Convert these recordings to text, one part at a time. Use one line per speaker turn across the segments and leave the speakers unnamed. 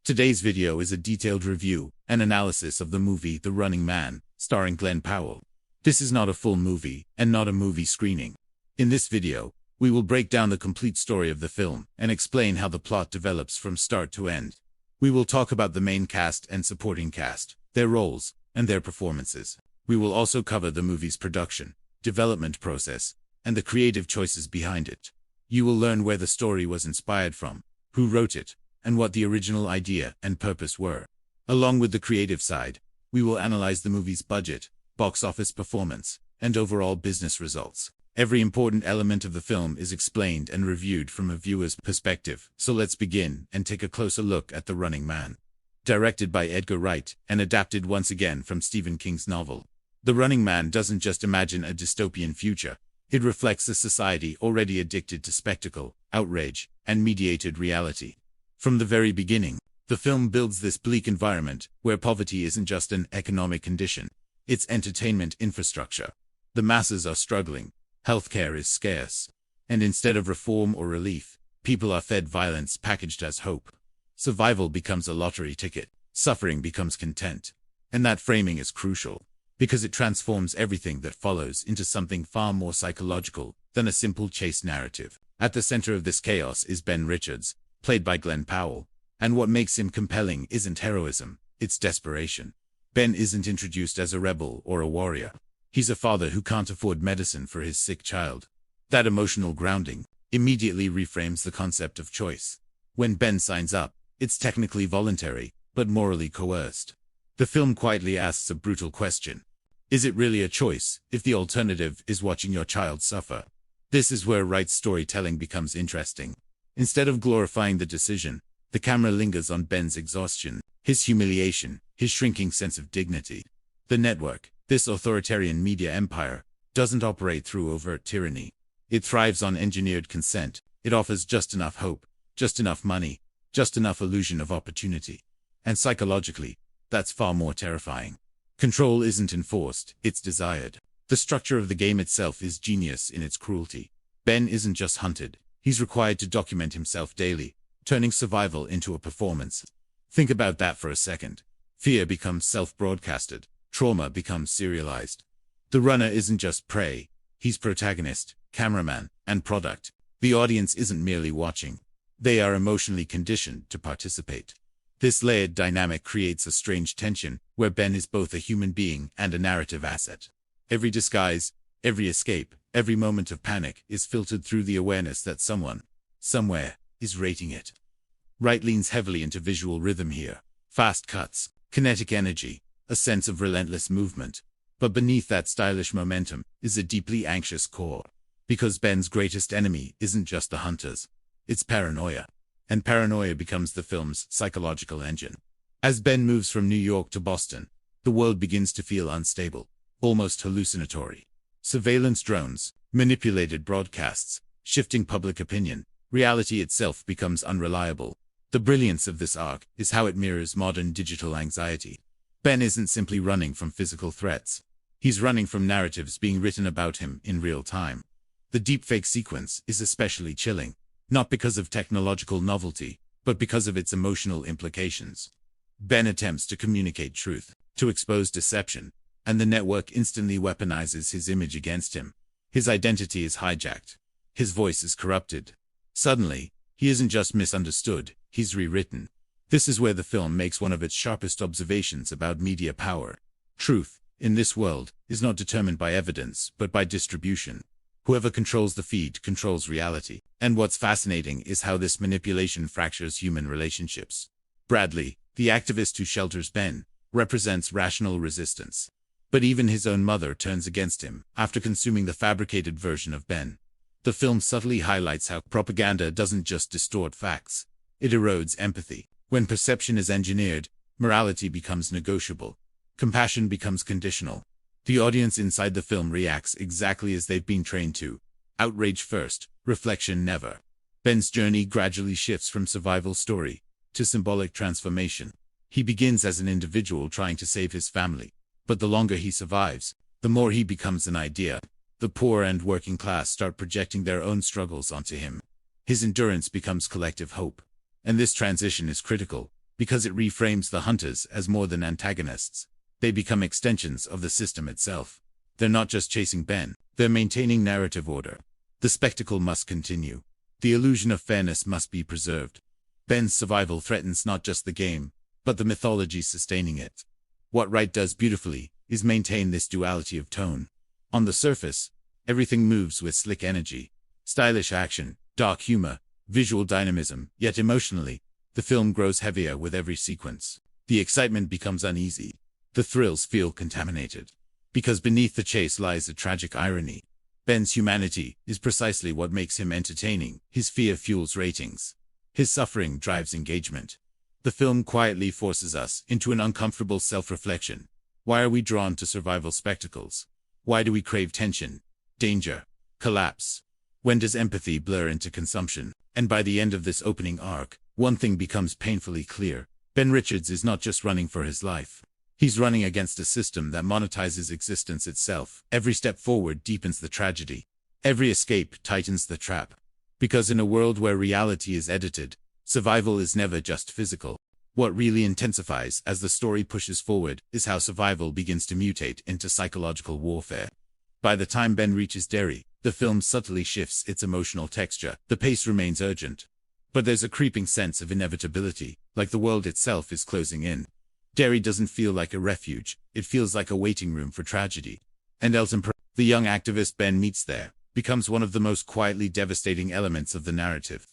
Today's video is a detailed review and analysis of the movie The Running Man, starring Glen Powell. This is not a full movie and not a movie screening. In this video, we will break down the complete story of the film and explain how the plot develops from start to end. We will talk about the main cast and supporting cast, their roles, and their performances. We will also cover the movie's production, development process, and the creative choices behind it. You will learn where the story was inspired from, who wrote it, and what the original idea and purpose were. Along with the creative side, we will analyze the movie's budget, box office performance, and overall business results. Every important element of the film is explained and reviewed from a viewer's perspective, so let's begin and take a closer look at The Running Man. Directed by Edgar Wright and adapted once again from Stephen King's novel, The Running Man doesn't just imagine a dystopian future, it reflects a society already addicted to spectacle, outrage, and mediated reality. From the very beginning, the film builds this bleak environment where poverty isn't just an economic condition, it's entertainment infrastructure. The masses are struggling, healthcare is scarce, and instead of reform or relief, people are fed violence packaged as hope. Survival becomes a lottery ticket, suffering becomes content. And that framing is crucial, because it transforms everything that follows into something far more psychological than a simple chase narrative. At the center of this chaos is Ben Richards, played by Glen Powell, and what makes him compelling isn't heroism, it's desperation. Ben isn't introduced as a rebel or a warrior. He's a father who can't afford medicine for his sick child. That emotional grounding immediately reframes the concept of choice. When Ben signs up, it's technically voluntary, but morally coerced. The film quietly asks a brutal question. Is it really a choice if the alternative is watching your child suffer? This is where Wright's storytelling becomes interesting. Instead of glorifying the decision, the camera lingers on Ben's exhaustion, his humiliation, his shrinking sense of dignity. The network, this authoritarian media empire, doesn't operate through overt tyranny. It thrives on engineered consent. It offers just enough hope, just enough money, just enough illusion of opportunity. And psychologically, that's far more terrifying. Control isn't enforced, it's desired. The structure of the game itself is genius in its cruelty. Ben isn't just hunted, he's required to document himself daily, turning survival into a performance. Think about that for a second. Fear becomes self-broadcasted. Trauma becomes serialized. The runner isn't just prey, he's protagonist, cameraman, and product. The audience isn't merely watching. They are emotionally conditioned to participate. This layered dynamic creates a strange tension, where Ben is both a human being and a narrative asset. Every disguise, every escape, every moment of panic is filtered through the awareness that someone, somewhere, is rating it. Wright leans heavily into visual rhythm here. Fast cuts, kinetic energy, a sense of relentless movement. But beneath that stylish momentum is a deeply anxious core. Because Ben's greatest enemy isn't just the hunters. It's paranoia. And paranoia becomes the film's psychological engine. As Ben moves from New York to Boston, the world begins to feel unstable, almost hallucinatory. Surveillance drones, manipulated broadcasts, shifting public opinion, reality itself becomes unreliable. The brilliance of this arc is how it mirrors modern digital anxiety. Ben isn't simply running from physical threats. He's running from narratives being written about him in real time. The deepfake sequence is especially chilling, not because of technological novelty, but because of its emotional implications. Ben attempts to communicate truth, to expose deception, and the network instantly weaponizes his image against him. His identity is hijacked. His voice is corrupted. Suddenly, he isn't just misunderstood, he's rewritten. This is where the film makes one of its sharpest observations about media power. Truth, in this world, is not determined by evidence, but by distribution. Whoever controls the feed controls reality. And what's fascinating is how this manipulation fractures human relationships. Bradley, the activist who shelters Ben, represents rational resistance. But even his own mother turns against him after consuming the fabricated version of Ben. The film subtly highlights how propaganda doesn't just distort facts. It erodes empathy. When perception is engineered, morality becomes negotiable. Compassion becomes conditional. The audience inside the film reacts exactly as they've been trained to. Outrage first, reflection never. Ben's journey gradually shifts from survival story to symbolic transformation. He begins as an individual trying to save his family. But the longer he survives, the more he becomes an idea. The poor and working class start projecting their own struggles onto him. His endurance becomes collective hope. And this transition is critical, because it reframes the hunters as more than antagonists. They become extensions of the system itself. They're not just chasing Ben, they're maintaining narrative order. The spectacle must continue. The illusion of fairness must be preserved. Ben's survival threatens not just the game, but the mythology sustaining it. What Wright does beautifully is maintain this duality of tone. On the surface, everything moves with slick energy, stylish action, dark humor, visual dynamism, yet emotionally, the film grows heavier with every sequence. The excitement becomes uneasy. The thrills feel contaminated. Because beneath the chase lies a tragic irony. Ben's humanity is precisely what makes him entertaining. His fear fuels ratings. His suffering drives engagement. The film quietly forces us into an uncomfortable self-reflection. Why are we drawn to survival spectacles? Why do we crave tension, danger, collapse? When does empathy blur into consumption? And by the end of this opening arc, one thing becomes painfully clear. Ben Richards is not just running for his life. He's running against a system that monetizes existence itself. Every step forward deepens the tragedy. Every escape tightens the trap. Because in a world where reality is edited, survival is never just physical. What really intensifies as the story pushes forward is how survival begins to mutate into psychological warfare. By the time Ben reaches Derry, the film subtly shifts its emotional texture. The pace remains urgent. But there's a creeping sense of inevitability, like the world itself is closing in. Derry doesn't feel like a refuge, it feels like a waiting room for tragedy. And the young activist Ben meets there, becomes one of the most quietly devastating elements of the narrative.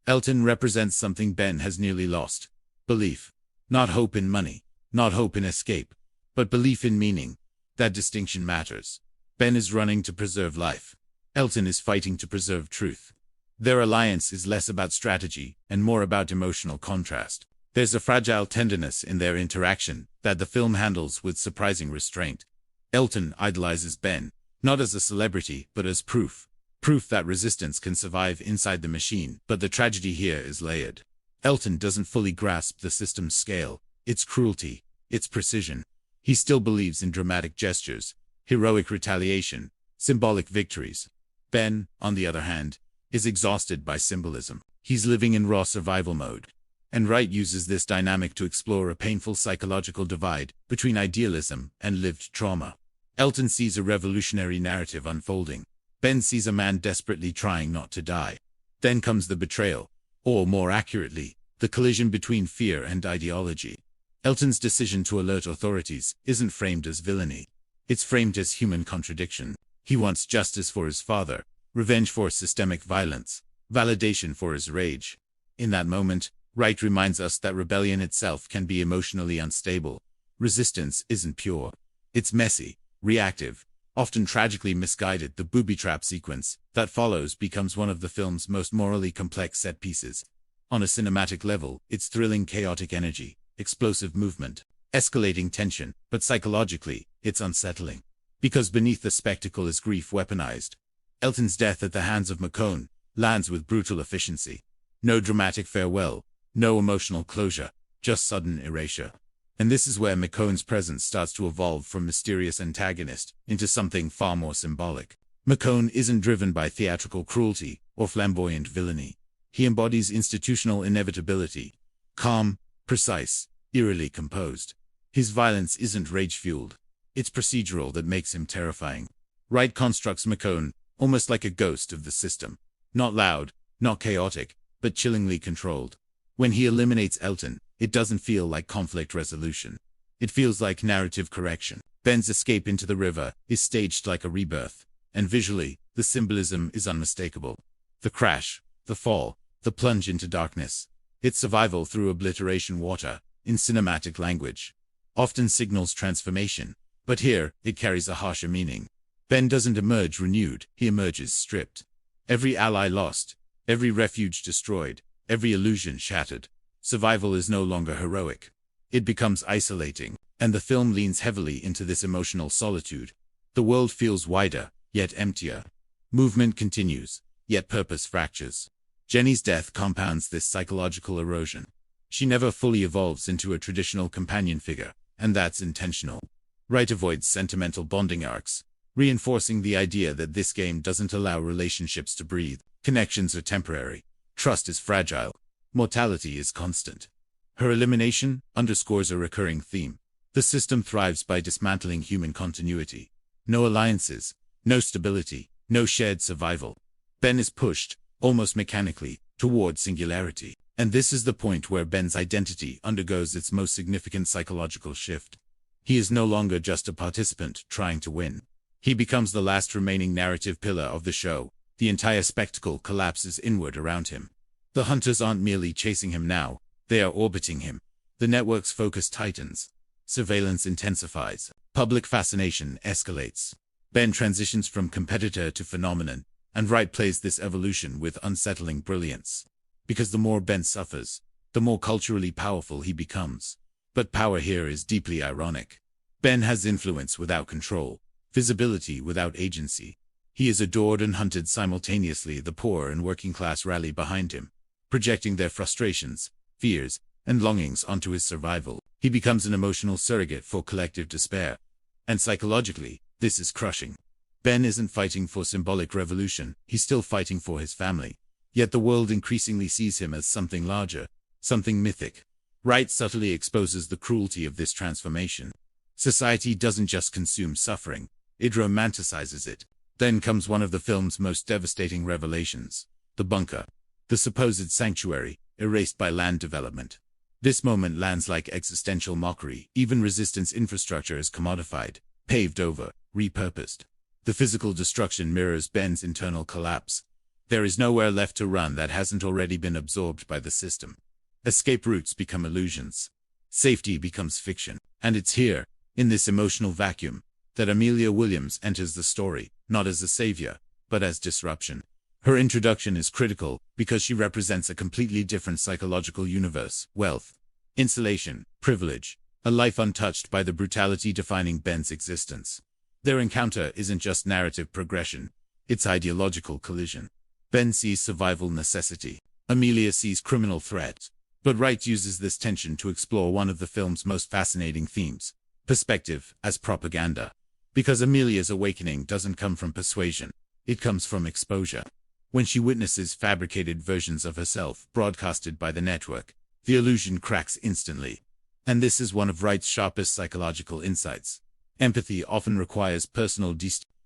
Elton represents something Ben has nearly lost. Belief. Not hope in money, not hope in escape, but belief in meaning. That distinction matters. Ben is running to preserve life. Elton is fighting to preserve truth. Their alliance is less about strategy and more about emotional contrast. There's a fragile tenderness in their interaction that the film handles with surprising restraint. Elton idolizes Ben, not as a celebrity but as proof. Proof that resistance can survive inside the machine, but the tragedy here is layered. Elton doesn't fully grasp the system's scale, its cruelty, its precision. He still believes in dramatic gestures, heroic retaliation, symbolic victories. Ben, on the other hand, is exhausted by symbolism. He's living in raw survival mode. And Wright uses this dynamic to explore a painful psychological divide between idealism and lived trauma. Elton sees a revolutionary narrative unfolding. Ben sees a man desperately trying not to die. Then comes the betrayal, or more accurately, the collision between fear and ideology. Elton's decision to alert authorities isn't framed as villainy. It's framed as human contradiction. He wants justice for his father, revenge for systemic violence, validation for his rage. In that moment, Wright reminds us that rebellion itself can be emotionally unstable. Resistance isn't pure. It's messy, reactive, often tragically misguided. The booby trap sequence that follows becomes one of the film's most morally complex set pieces. On a cinematic level, it's thrilling chaotic energy, explosive movement, escalating tension, but psychologically, it's unsettling. Because beneath the spectacle is grief weaponized. Elton's death at the hands of McCone lands with brutal efficiency. No dramatic farewell. No emotional closure, just sudden erasure. And this is where McCone's presence starts to evolve from mysterious antagonist into something far more symbolic. McCone isn't driven by theatrical cruelty or flamboyant villainy. He embodies institutional inevitability. Calm, precise, eerily composed. His violence isn't rage-fueled. It's procedural that makes him terrifying. Wright constructs McCone almost like a ghost of the system. Not loud, not chaotic, but chillingly controlled. When he eliminates Elton, it doesn't feel like conflict resolution. It feels like narrative correction. Ben's escape into the river is staged like a rebirth, and visually, the symbolism is unmistakable. The crash, the fall, the plunge into darkness. Its survival through obliteration water, in cinematic language, often signals transformation, but here, it carries a harsher meaning. Ben doesn't emerge renewed, he emerges stripped. Every ally lost, every refuge destroyed, every illusion shattered. Survival is no longer heroic. It becomes isolating, and the film leans heavily into this emotional solitude. The world feels wider, yet emptier. Movement continues, yet purpose fractures. Jenny's death compounds this psychological erosion. She never fully evolves into a traditional companion figure, and that's intentional. Wright avoids sentimental bonding arcs, reinforcing the idea that this game doesn't allow relationships to breathe. Connections are temporary. Trust is fragile. Mortality is constant. Her elimination underscores a recurring theme. The system thrives by dismantling human continuity. No alliances, no stability, no shared survival. Ben is pushed, almost mechanically, toward singularity. And this is the point where Ben's identity undergoes its most significant psychological shift. He is no longer just a participant trying to win. He becomes the last remaining narrative pillar of the show. The entire spectacle collapses inward around him. The hunters aren't merely chasing him now, they are orbiting him. The network's focus tightens. Surveillance intensifies. Public fascination escalates. Ben transitions from competitor to phenomenon, and Wright plays this evolution with unsettling brilliance. Because the more Ben suffers, the more culturally powerful he becomes. But power here is deeply ironic. Ben has influence without control, visibility without agency. He is adored and hunted simultaneously. The poor and working class rally behind him, projecting their frustrations, fears, and longings onto his survival. He becomes an emotional surrogate for collective despair. And psychologically, this is crushing. Ben isn't fighting for symbolic revolution, he's still fighting for his family. Yet the world increasingly sees him as something larger, something mythic. Wright subtly exposes the cruelty of this transformation. Society doesn't just consume suffering, it romanticizes it. Then comes one of the film's most devastating revelations: the bunker. The supposed sanctuary, erased by land development. This moment lands like existential mockery. Even resistance infrastructure is commodified, paved over, repurposed. The physical destruction mirrors Ben's internal collapse. There is nowhere left to run that hasn't already been absorbed by the system. Escape routes become illusions. Safety becomes fiction. And it's here, in this emotional vacuum, that Amelia Williams enters the story, not as a savior, but as disruption. Her introduction is critical because she represents a completely different psychological universe: wealth, insulation, privilege, a life untouched by the brutality defining Ben's existence. Their encounter isn't just narrative progression, it's ideological collision. Ben sees survival necessity. Amelia sees criminal threat. But Wright uses this tension to explore one of the film's most fascinating themes: perspective as propaganda. Because Amelia's awakening doesn't come from persuasion, it comes from exposure. When she witnesses fabricated versions of herself broadcasted by the network, the illusion cracks instantly. And this is one of Wright's sharpest psychological insights. Empathy often requires personal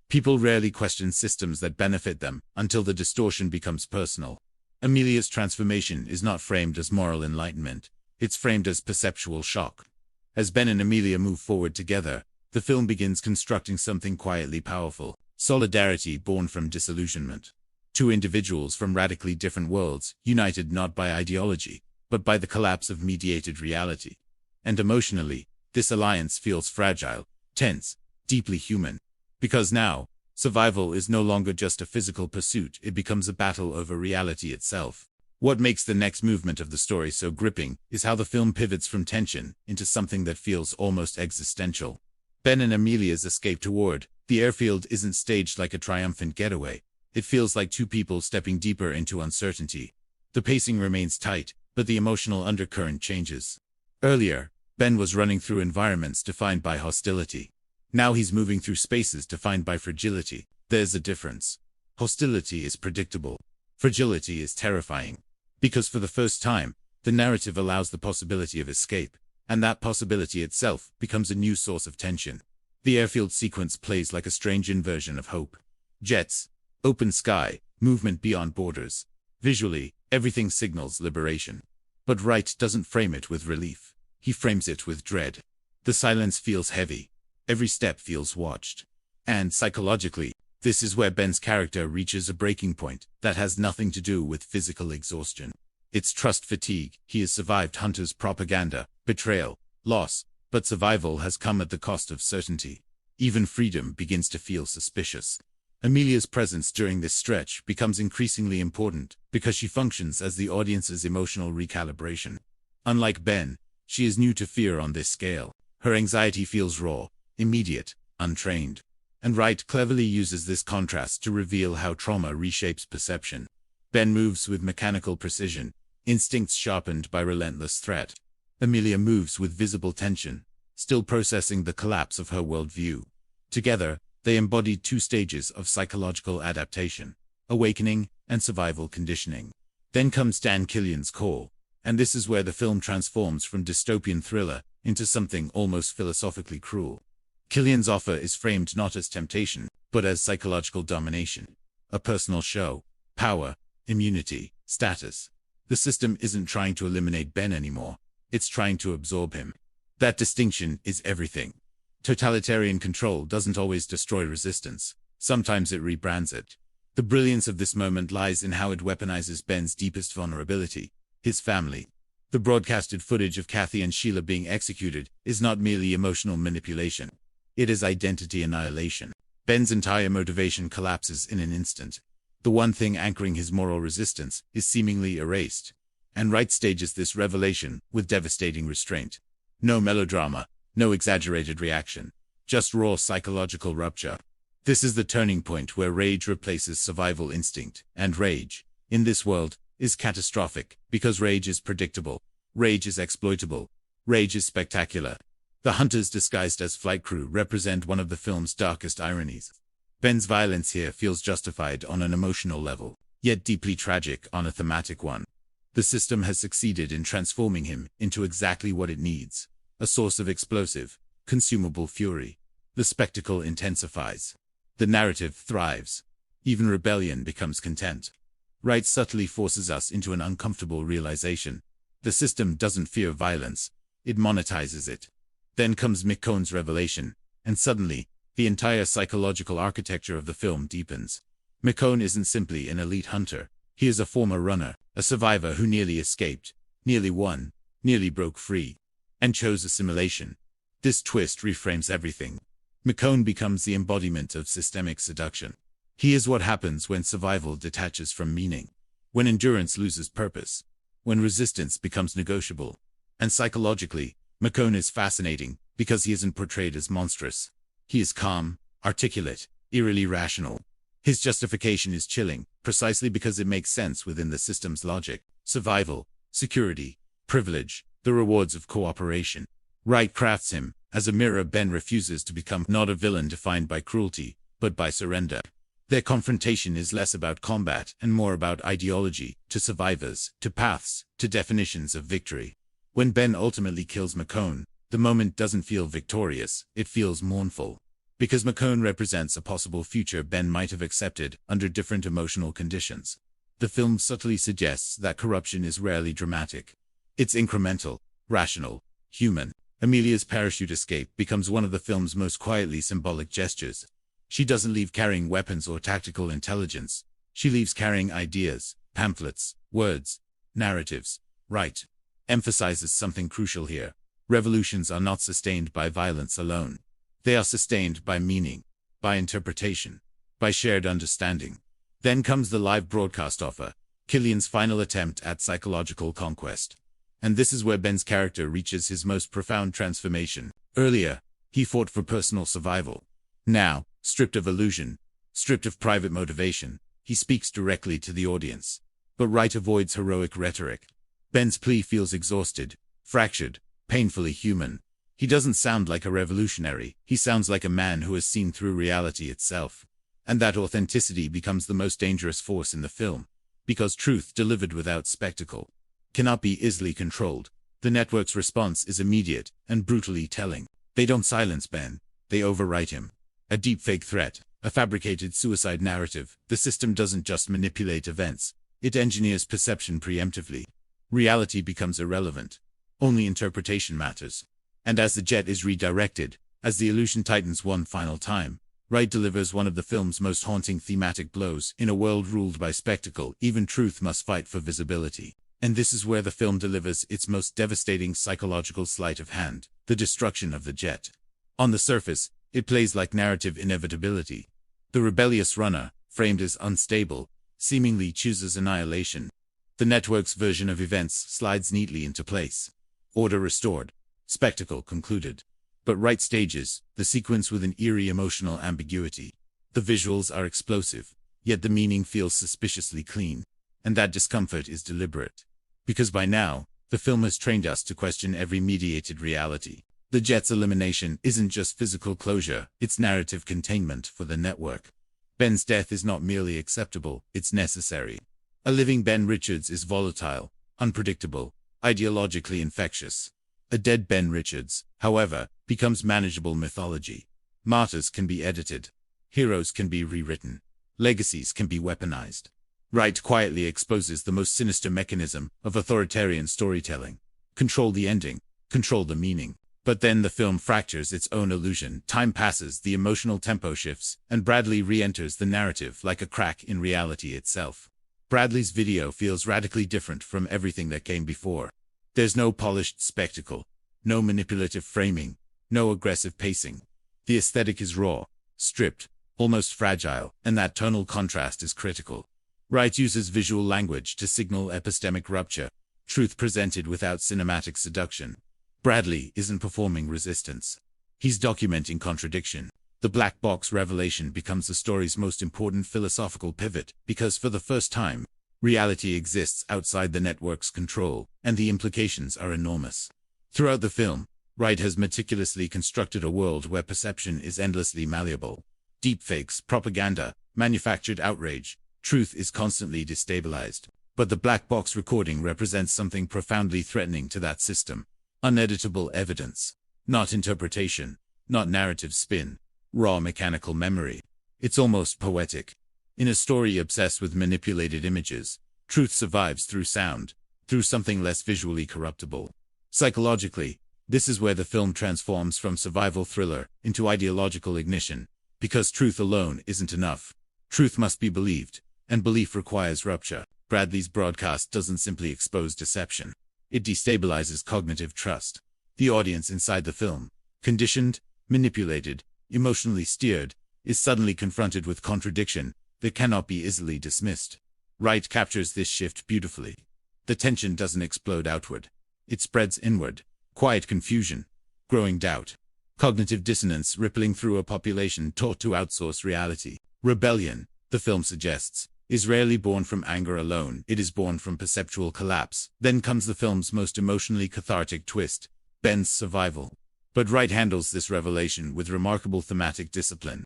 People rarely question systems that benefit them until the distortion becomes personal. Amelia's transformation is not framed as moral enlightenment, it's framed as perceptual shock. As Ben and Amelia move forward together, the film begins constructing something quietly powerful: solidarity born from disillusionment. Two individuals from radically different worlds, united not by ideology, but by the collapse of mediated reality. And emotionally, this alliance feels fragile, tense, deeply human. Because now, survival is no longer just a physical pursuit, it becomes a battle over reality itself. What makes the next movement of the story so gripping is how the film pivots from tension into something that feels almost existential. Ben and Amelia's escape toward the airfield isn't staged like a triumphant getaway. It feels like two people stepping deeper into uncertainty. The pacing remains tight, but the emotional undercurrent changes. Earlier, Ben was running through environments defined by hostility. Now he's moving through spaces defined by fragility. There's a difference. Hostility is predictable. Fragility is terrifying. Because for the first time, the narrative allows the possibility of escape, and that possibility itself becomes a new source of tension. The airfield sequence plays like a strange inversion of hope. Jets, open sky, movement beyond borders. Visually, everything signals liberation. But Wright doesn't frame it with relief. He frames it with dread. The silence feels heavy. Every step feels watched. And psychologically, this is where Ben's character reaches a breaking point that has nothing to do with physical exhaustion. It's trust fatigue. He has survived Hunter's propaganda, betrayal, loss, but survival has come at the cost of certainty. Even freedom begins to feel suspicious. Amelia's presence during this stretch becomes increasingly important because she functions as the audience's emotional recalibration. Unlike Ben, she is new to fear on this scale. Her anxiety feels raw, immediate, untrained. And Wright cleverly uses this contrast to reveal how trauma reshapes perception. Ben moves with mechanical precision, instincts sharpened by relentless threat. Amelia moves with visible tension, still processing the collapse of her worldview. Together, they embody two stages of psychological adaptation: awakening and survival conditioning. Then comes Dan Killian's call. And this is where the film transforms from dystopian thriller into something almost philosophically cruel. Killian's offer is framed not as temptation, but as psychological domination. A personal show, power, immunity, status. The system isn't trying to eliminate Ben anymore. It's trying to absorb him. That distinction is everything. Totalitarian control doesn't always destroy resistance. Sometimes it rebrands it. The brilliance of this moment lies in how it weaponizes Ben's deepest vulnerability, his family. The broadcasted footage of Kathy and Sheila being executed is not merely emotional manipulation. It is identity annihilation. Ben's entire motivation collapses in an instant. The one thing anchoring his moral resistance is seemingly erased. And Wright stages this revelation with devastating restraint. No melodrama, no exaggerated reaction, just raw psychological rupture. This is the turning point where rage replaces survival instinct, and rage, in this world, is catastrophic, because rage is predictable, rage is exploitable, rage is spectacular. The hunters disguised as flight crew represent one of the film's darkest ironies. Ben's violence here feels justified on an emotional level, yet deeply tragic on a thematic one. The system has succeeded in transforming him into exactly what it needs, a source of explosive, consumable fury. The spectacle intensifies. The narrative thrives. Even rebellion becomes content. Wright subtly forces us into an uncomfortable realization. The system doesn't fear violence, it monetizes it. Then comes McCone's revelation, and suddenly, the entire psychological architecture of the film deepens. McCone isn't simply an elite hunter. He is a former runner, a survivor who nearly escaped, nearly won, nearly broke free, and chose assimilation. This twist reframes everything. McCone becomes the embodiment of systemic seduction. He is what happens when survival detaches from meaning, when endurance loses purpose, when resistance becomes negotiable. And psychologically, McCone is fascinating because he isn't portrayed as monstrous. He is calm, articulate, eerily rational. His justification is chilling, precisely because it makes sense within the system's logic. Survival, security, privilege, the rewards of cooperation. Wright crafts him as a mirror Ben refuses to become, not a villain defined by cruelty, but by surrender. Their confrontation is less about combat and more about ideology, to survivors, to paths, to definitions of victory. When Ben ultimately kills McCone, the moment doesn't feel victorious, it feels mournful. Because McCone represents a possible future Ben might have accepted under different emotional conditions. The film subtly suggests that corruption is rarely dramatic. It's incremental, rational, human. Amelia's parachute escape becomes one of the film's most quietly symbolic gestures. She doesn't leave carrying weapons or tactical intelligence. She leaves carrying ideas, pamphlets, words, narratives. Wright emphasizes something crucial here. Revolutions are not sustained by violence alone. They are sustained by meaning, by interpretation, by shared understanding. Then comes the live broadcast offer, Killian's final attempt at psychological conquest. And this is where Ben's character reaches his most profound transformation. Earlier, he fought for personal survival. Now, stripped of illusion, stripped of private motivation, he speaks directly to the audience. But Wright avoids heroic rhetoric. Ben's plea feels exhausted, fractured, painfully human. He doesn't sound like a revolutionary, he sounds like a man who has seen through reality itself. And that authenticity becomes the most dangerous force in the film. Because truth delivered without spectacle cannot be easily controlled. The network's response is immediate and brutally telling. They don't silence Ben, they overwrite him. A deepfake threat, a fabricated suicide narrative. The system doesn't just manipulate events, it engineers perception preemptively. Reality becomes irrelevant. Only interpretation matters. And as the jet is redirected, as the illusion tightens one final time, Wright delivers one of the film's most haunting thematic blows. In a world ruled by spectacle, even truth must fight for visibility. And this is where the film delivers its most devastating psychological sleight of hand, the destruction of the jet. On the surface, it plays like narrative inevitability. The rebellious runner, framed as unstable, seemingly chooses annihilation. The network's version of events slides neatly into place. Order restored. Spectacle concluded. But Wright stages the sequence with an eerie emotional ambiguity. The visuals are explosive, yet the meaning feels suspiciously clean. And that discomfort is deliberate. Because by now, the film has trained us to question every mediated reality. The jet's elimination isn't just physical closure, it's narrative containment for the network. Ben's death is not merely acceptable, it's necessary. A living Ben Richards is volatile, unpredictable, ideologically infectious. A dead Ben Richards, however, becomes manageable mythology. Martyrs can be edited. Heroes can be rewritten. Legacies can be weaponized. Wright quietly exposes the most sinister mechanism of authoritarian storytelling. Control the ending, control the meaning. But then the film fractures its own illusion. Time passes, the emotional tempo shifts, and Bradley re-enters the narrative like a crack in reality itself. Bradley's video feels radically different from everything that came before. There's no polished spectacle, no manipulative framing, no aggressive pacing. The aesthetic is raw, stripped, almost fragile, and that tonal contrast is critical. Wright uses visual language to signal epistemic rupture, truth presented without cinematic seduction. Bradley isn't performing resistance. He's documenting contradiction. The black box revelation becomes the story's most important philosophical pivot, because for the first time, reality exists outside the network's control, and the implications are enormous. Throughout the film, Wright has meticulously constructed a world where perception is endlessly malleable. Deepfakes, propaganda, manufactured outrage, truth is constantly destabilized. But the black box recording represents something profoundly threatening to that system. Uneditable evidence. Not interpretation. Not narrative spin. Raw mechanical memory. It's almost poetic. In a story obsessed with manipulated images, truth survives through sound, through something less visually corruptible. Psychologically, this is where the film transforms from survival thriller into ideological ignition, because truth alone isn't enough. Truth must be believed, and belief requires rupture. Bradley's broadcast doesn't simply expose deception. It destabilizes cognitive trust. The audience inside the film, conditioned, manipulated, emotionally steered, is suddenly confronted with contradiction that cannot be easily dismissed. Wright captures this shift beautifully. The tension doesn't explode outward. It spreads inward. Quiet confusion, growing doubt, cognitive dissonance rippling through a population taught to outsource reality. Rebellion, the film suggests, is rarely born from anger alone. It is born from perceptual collapse. Then comes the film's most emotionally cathartic twist, Ben's survival. But Wright handles this revelation with remarkable thematic discipline.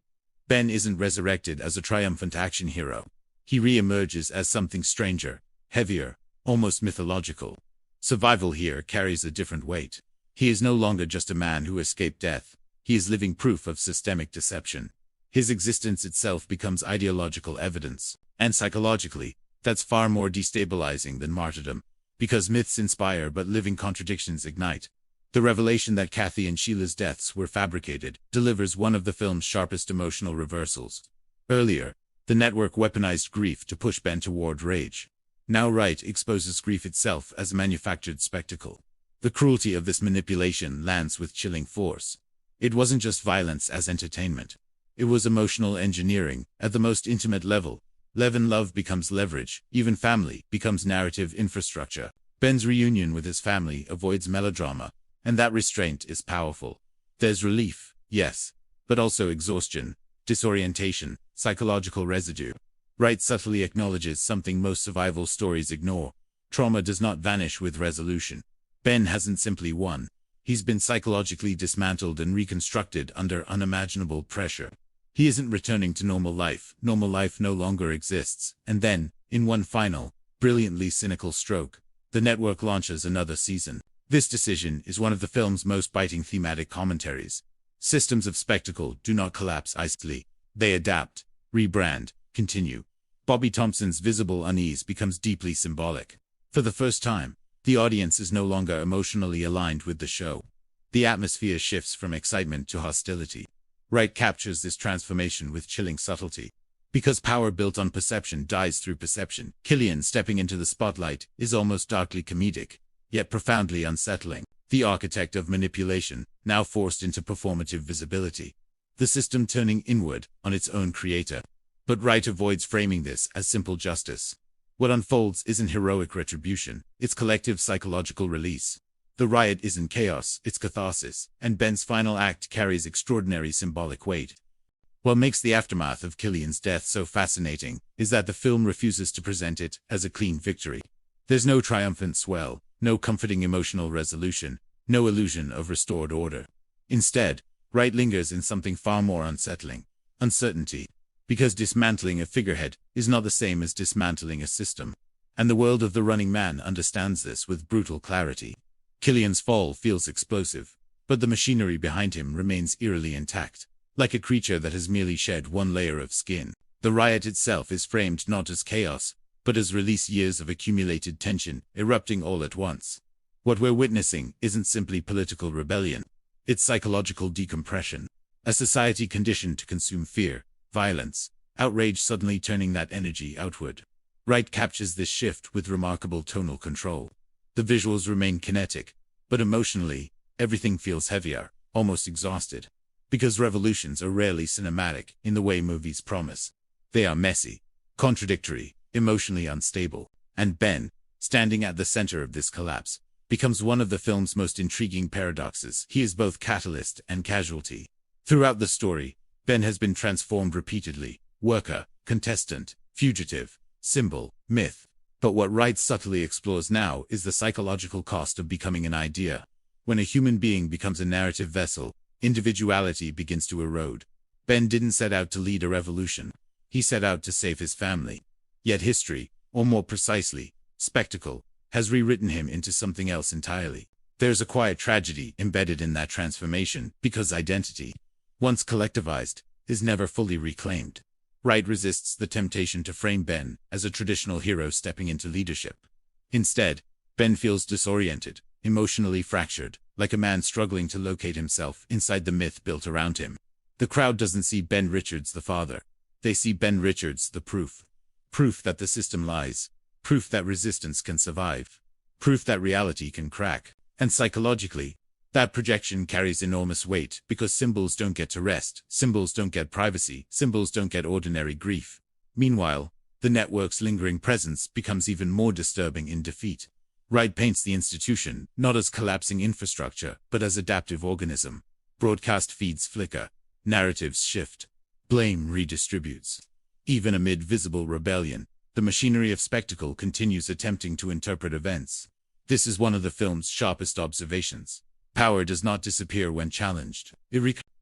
Ben isn't resurrected as a triumphant action hero. He re-emerges as something stranger, heavier, almost mythological. Survival here carries a different weight. He is no longer just a man who escaped death. He is living proof of systemic deception. His existence itself becomes ideological evidence. And psychologically, that's far more destabilizing than martyrdom. Because myths inspire but living contradictions ignite. The revelation that Kathy and Sheila's deaths were fabricated delivers one of the film's sharpest emotional reversals. Earlier, the network weaponized grief to push Ben toward rage. Now Wright exposes grief itself as a manufactured spectacle. The cruelty of this manipulation lands with chilling force. It wasn't just violence as entertainment. It was emotional engineering at the most intimate level. Love becomes leverage. Even family becomes narrative infrastructure. Ben's reunion with his family avoids melodrama, and that restraint is powerful. There's relief, yes, but also exhaustion, disorientation, psychological residue. Wright subtly acknowledges something most survival stories ignore. Trauma does not vanish with resolution. Ben hasn't simply won. He's been psychologically dismantled and reconstructed under unimaginable pressure. He isn't returning to normal life. Normal life no longer exists. And then, in one final, brilliantly cynical stroke, the network launches another season. This decision is one of the film's most biting thematic commentaries. Systems of spectacle do not collapse icily. They adapt, rebrand, continue. Bobby Thompson's visible unease becomes deeply symbolic. For the first time, the audience is no longer emotionally aligned with the show. The atmosphere shifts from excitement to hostility. Wright captures this transformation with chilling subtlety. Because power built on perception dies through perception, Killian stepping into the spotlight is almost darkly comedic, yet profoundly unsettling. The architect of manipulation, now forced into performative visibility. The system turning inward on its own creator. But Wright avoids framing this as simple justice. What unfolds isn't heroic retribution, it's collective psychological release. The riot isn't chaos, it's catharsis, and Ben's final act carries extraordinary symbolic weight. What makes the aftermath of Killian's death so fascinating is that the film refuses to present it as a clean victory. There's no triumphant swell, no comforting emotional resolution, no illusion of restored order. Instead, Wright lingers in something far more unsettling: uncertainty. Because dismantling a figurehead is not the same as dismantling a system. And the world of The Running Man understands this with brutal clarity. Killian's fall feels explosive, but the machinery behind him remains eerily intact, like a creature that has merely shed one layer of skin. The riot itself is framed not as chaos, but as release years of accumulated tension, erupting all at once. What we're witnessing isn't simply political rebellion. It's psychological decompression. A society conditioned to consume fear, violence, outrage suddenly turning that energy outward. Wright captures this shift with remarkable tonal control. The visuals remain kinetic, but emotionally, everything feels heavier, almost exhausted. Because revolutions are rarely cinematic in the way movies promise. They are messy, contradictory, emotionally unstable. And Ben, standing at the center of this collapse, becomes one of the film's most intriguing paradoxes. He is both catalyst and casualty. Throughout the story, Ben has been transformed repeatedly: worker, contestant, fugitive, symbol, myth. But what Wright subtly explores now is the psychological cost of becoming an idea. When a human being becomes a narrative vessel, individuality begins to erode. Ben didn't set out to lead a revolution. He set out to save his family. Yet history, or more precisely, spectacle, has rewritten him into something else entirely. There's a quiet tragedy embedded in that transformation, because identity, once collectivized, is never fully reclaimed. Wright resists the temptation to frame Ben as a traditional hero stepping into leadership. Instead, Ben feels disoriented, emotionally fractured, like a man struggling to locate himself inside the myth built around him. The crowd doesn't see Ben Richards the father. They see Ben Richards the proof. Proof that the system lies. Proof that resistance can survive. Proof that reality can crack. And psychologically, that projection carries enormous weight because symbols don't get to rest, symbols don't get privacy, symbols don't get ordinary grief. Meanwhile, the network's lingering presence becomes even more disturbing in defeat. Wright paints the institution not as collapsing infrastructure, but as adaptive organism. Broadcast feeds flicker. Narratives shift. Blame redistributes. Even amid visible rebellion, the machinery of spectacle continues attempting to interpret events. This is one of the film's sharpest observations. Power does not disappear when challenged.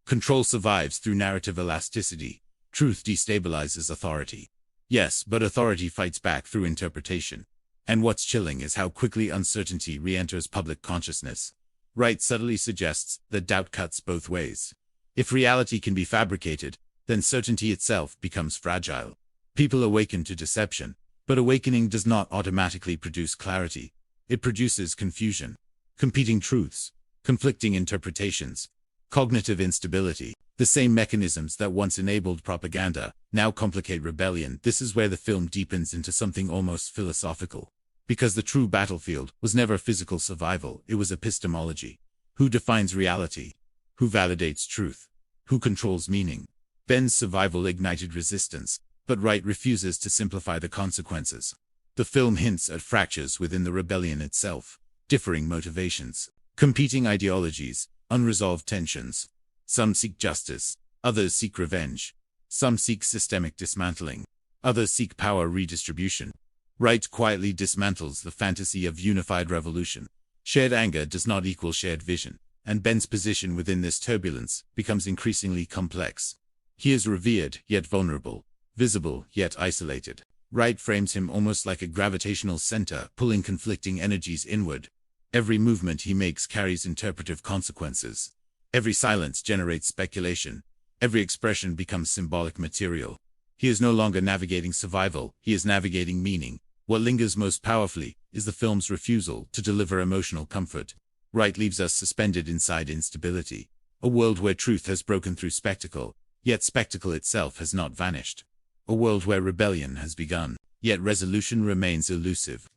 Control survives through narrative elasticity. Truth destabilizes authority. Yes, but authority fights back through interpretation. And what's chilling is how quickly uncertainty re-enters public consciousness. Wright subtly suggests that doubt cuts both ways. If reality can be fabricated, then certainty itself becomes fragile. People awaken to deception, but awakening does not automatically produce clarity. It produces confusion, competing truths, conflicting interpretations, cognitive instability. The same mechanisms that once enabled propaganda now complicate rebellion. This is where the film deepens into something almost philosophical. Because the true battlefield was never physical survival, it was epistemology. Who defines reality? Who validates truth? Who controls meaning? Ben's survival ignited resistance, but Wright refuses to simplify the consequences. The film hints at fractures within the rebellion itself, differing motivations, competing ideologies, unresolved tensions. Some seek justice, others seek revenge. Some seek systemic dismantling, others seek power redistribution. Wright quietly dismantles the fantasy of unified revolution. Shared anger does not equal shared vision, and Ben's position within this turbulence becomes increasingly complex. He is revered, yet vulnerable, visible, yet isolated. Wright frames him almost like a gravitational center, pulling conflicting energies inward. Every movement he makes carries interpretive consequences. Every silence generates speculation. Every expression becomes symbolic material. He is no longer navigating survival, he is navigating meaning. What lingers most powerfully is the film's refusal to deliver emotional comfort. Wright leaves us suspended inside instability. A world where truth has broken through spectacle, yet spectacle itself has not vanished. A world where rebellion has begun, yet resolution remains elusive.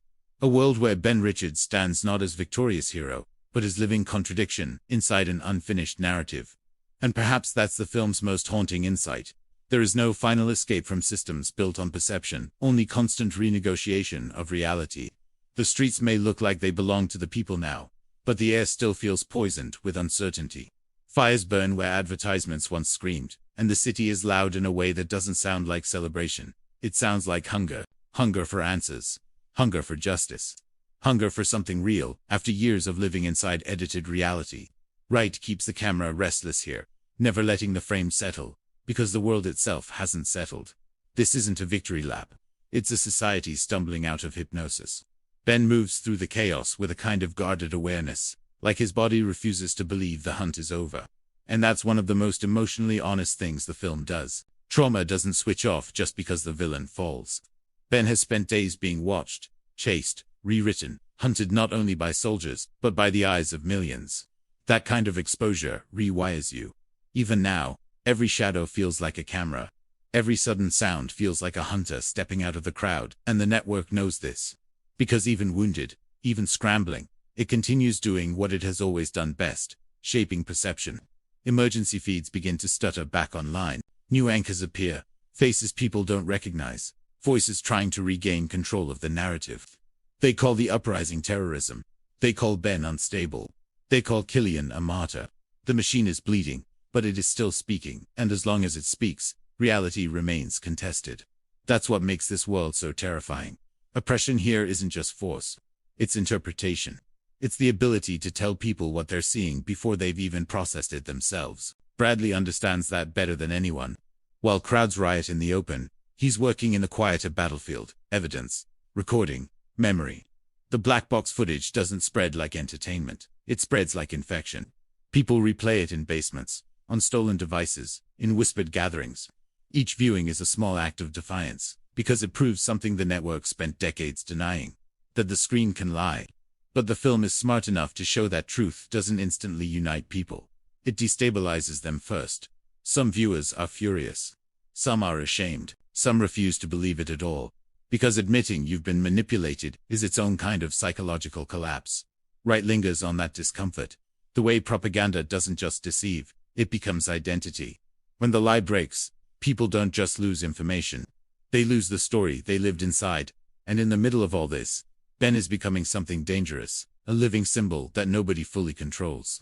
A world where Ben Richards stands not as victorious hero, but as living contradiction inside an unfinished narrative. And perhaps that's the film's most haunting insight. There is no final escape from systems built on perception, only constant renegotiation of reality. The streets may look like they belong to the people now, but the air still feels poisoned with uncertainty. Fires burn where advertisements once screamed, and the city is loud in a way that doesn't sound like celebration. It sounds like hunger. Hunger for answers. Hunger for justice. Hunger for something real, after years of living inside edited reality. Wright keeps the camera restless here, never letting the frame settle, because the world itself hasn't settled. This isn't a victory lap. It's a society stumbling out of hypnosis. Ben moves through the chaos with a kind of guarded awareness, like his body refuses to believe the hunt is over. And that's one of the most emotionally honest things the film does. Trauma doesn't switch off just because the villain falls. Ben has spent days being watched, chased, rewritten, hunted not only by soldiers, but by the eyes of millions. That kind of exposure rewires you. Even now, every shadow feels like a camera. Every sudden sound feels like a hunter stepping out of the crowd, and the network knows this. Because even wounded, even scrambling, it continues doing what it has always done best, shaping perception. Emergency feeds begin to stutter back online. New anchors appear, faces people don't recognize, voices trying to regain control of the narrative. They call the uprising terrorism. They call Ben unstable. They call Killian a martyr. The machine is bleeding, but it is still speaking, and as long as it speaks, reality remains contested. That's what makes this world so terrifying. Oppression here isn't just force. It's interpretation. It's the ability to tell people what they're seeing before they've even processed it themselves. Bradley understands that better than anyone. While crowds riot in the open, he's working in a quieter battlefield. Evidence, recording, memory. The black box footage doesn't spread like entertainment. It spreads like infection. People replay it in basements, on stolen devices, in whispered gatherings. Each viewing is a small act of defiance, because it proves something the network spent decades denying, that the screen can lie. But the film is smart enough to show that truth doesn't instantly unite people. It destabilizes them first. Some viewers are furious. Some are ashamed. Some refuse to believe it at all. Because admitting you've been manipulated is its own kind of psychological collapse. Right lingers on that discomfort. The way propaganda doesn't just deceive, it becomes identity. When the lie breaks, people don't just lose information. They lose the story they lived inside. And in the middle of all this, Ben is becoming something dangerous, a living symbol that nobody fully controls.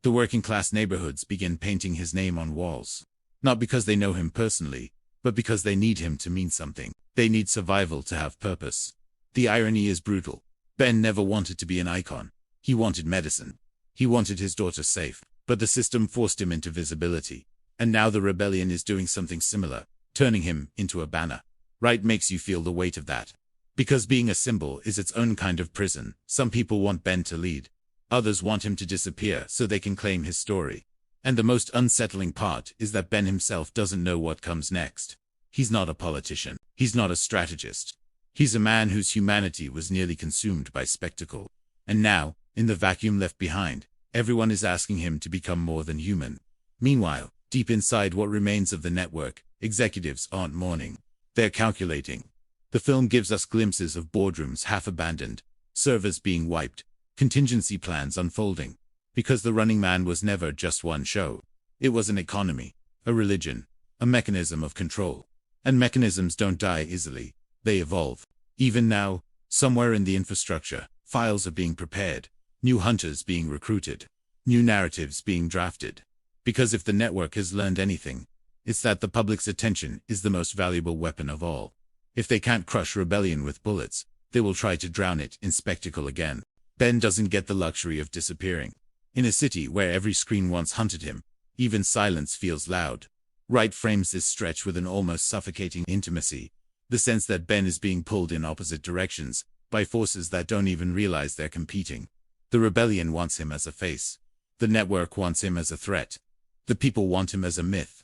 The working-class neighborhoods begin painting his name on walls. Not because they know him personally, but because they need him to mean something. They need survival to have purpose. The irony is brutal. Ben never wanted to be an icon. He wanted medicine. He wanted his daughter safe, but the system forced him into visibility. And now the rebellion is doing something similar, turning him into a banner. Right makes you feel the weight of that. Because being a symbol is its own kind of prison. Some people want Ben to lead. Others want him to disappear so they can claim his story. And the most unsettling part is that Ben himself doesn't know what comes next. He's not a politician. He's not a strategist. He's a man whose humanity was nearly consumed by spectacle. And now, in the vacuum left behind, everyone is asking him to become more than human. Meanwhile, deep inside what remains of the network, executives aren't mourning. They're calculating. The film gives us glimpses of boardrooms half abandoned, servers being wiped, contingency plans unfolding. Because The Running Man was never just one show. It was an economy, a religion, a mechanism of control. And mechanisms don't die easily. They evolve. Even now, somewhere in the infrastructure, files are being prepared, new hunters being recruited, new narratives being drafted. Because if the network has learned anything, it's that the public's attention is the most valuable weapon of all. If they can't crush rebellion with bullets, they will try to drown it in spectacle again. Ben doesn't get the luxury of disappearing. In a city where every screen once hunted him, even silence feels loud. Wright frames this stretch with an almost suffocating intimacy, the sense that Ben is being pulled in opposite directions, by forces that don't even realize they're competing. The rebellion wants him as a face. The network wants him as a threat. The people want him as a myth.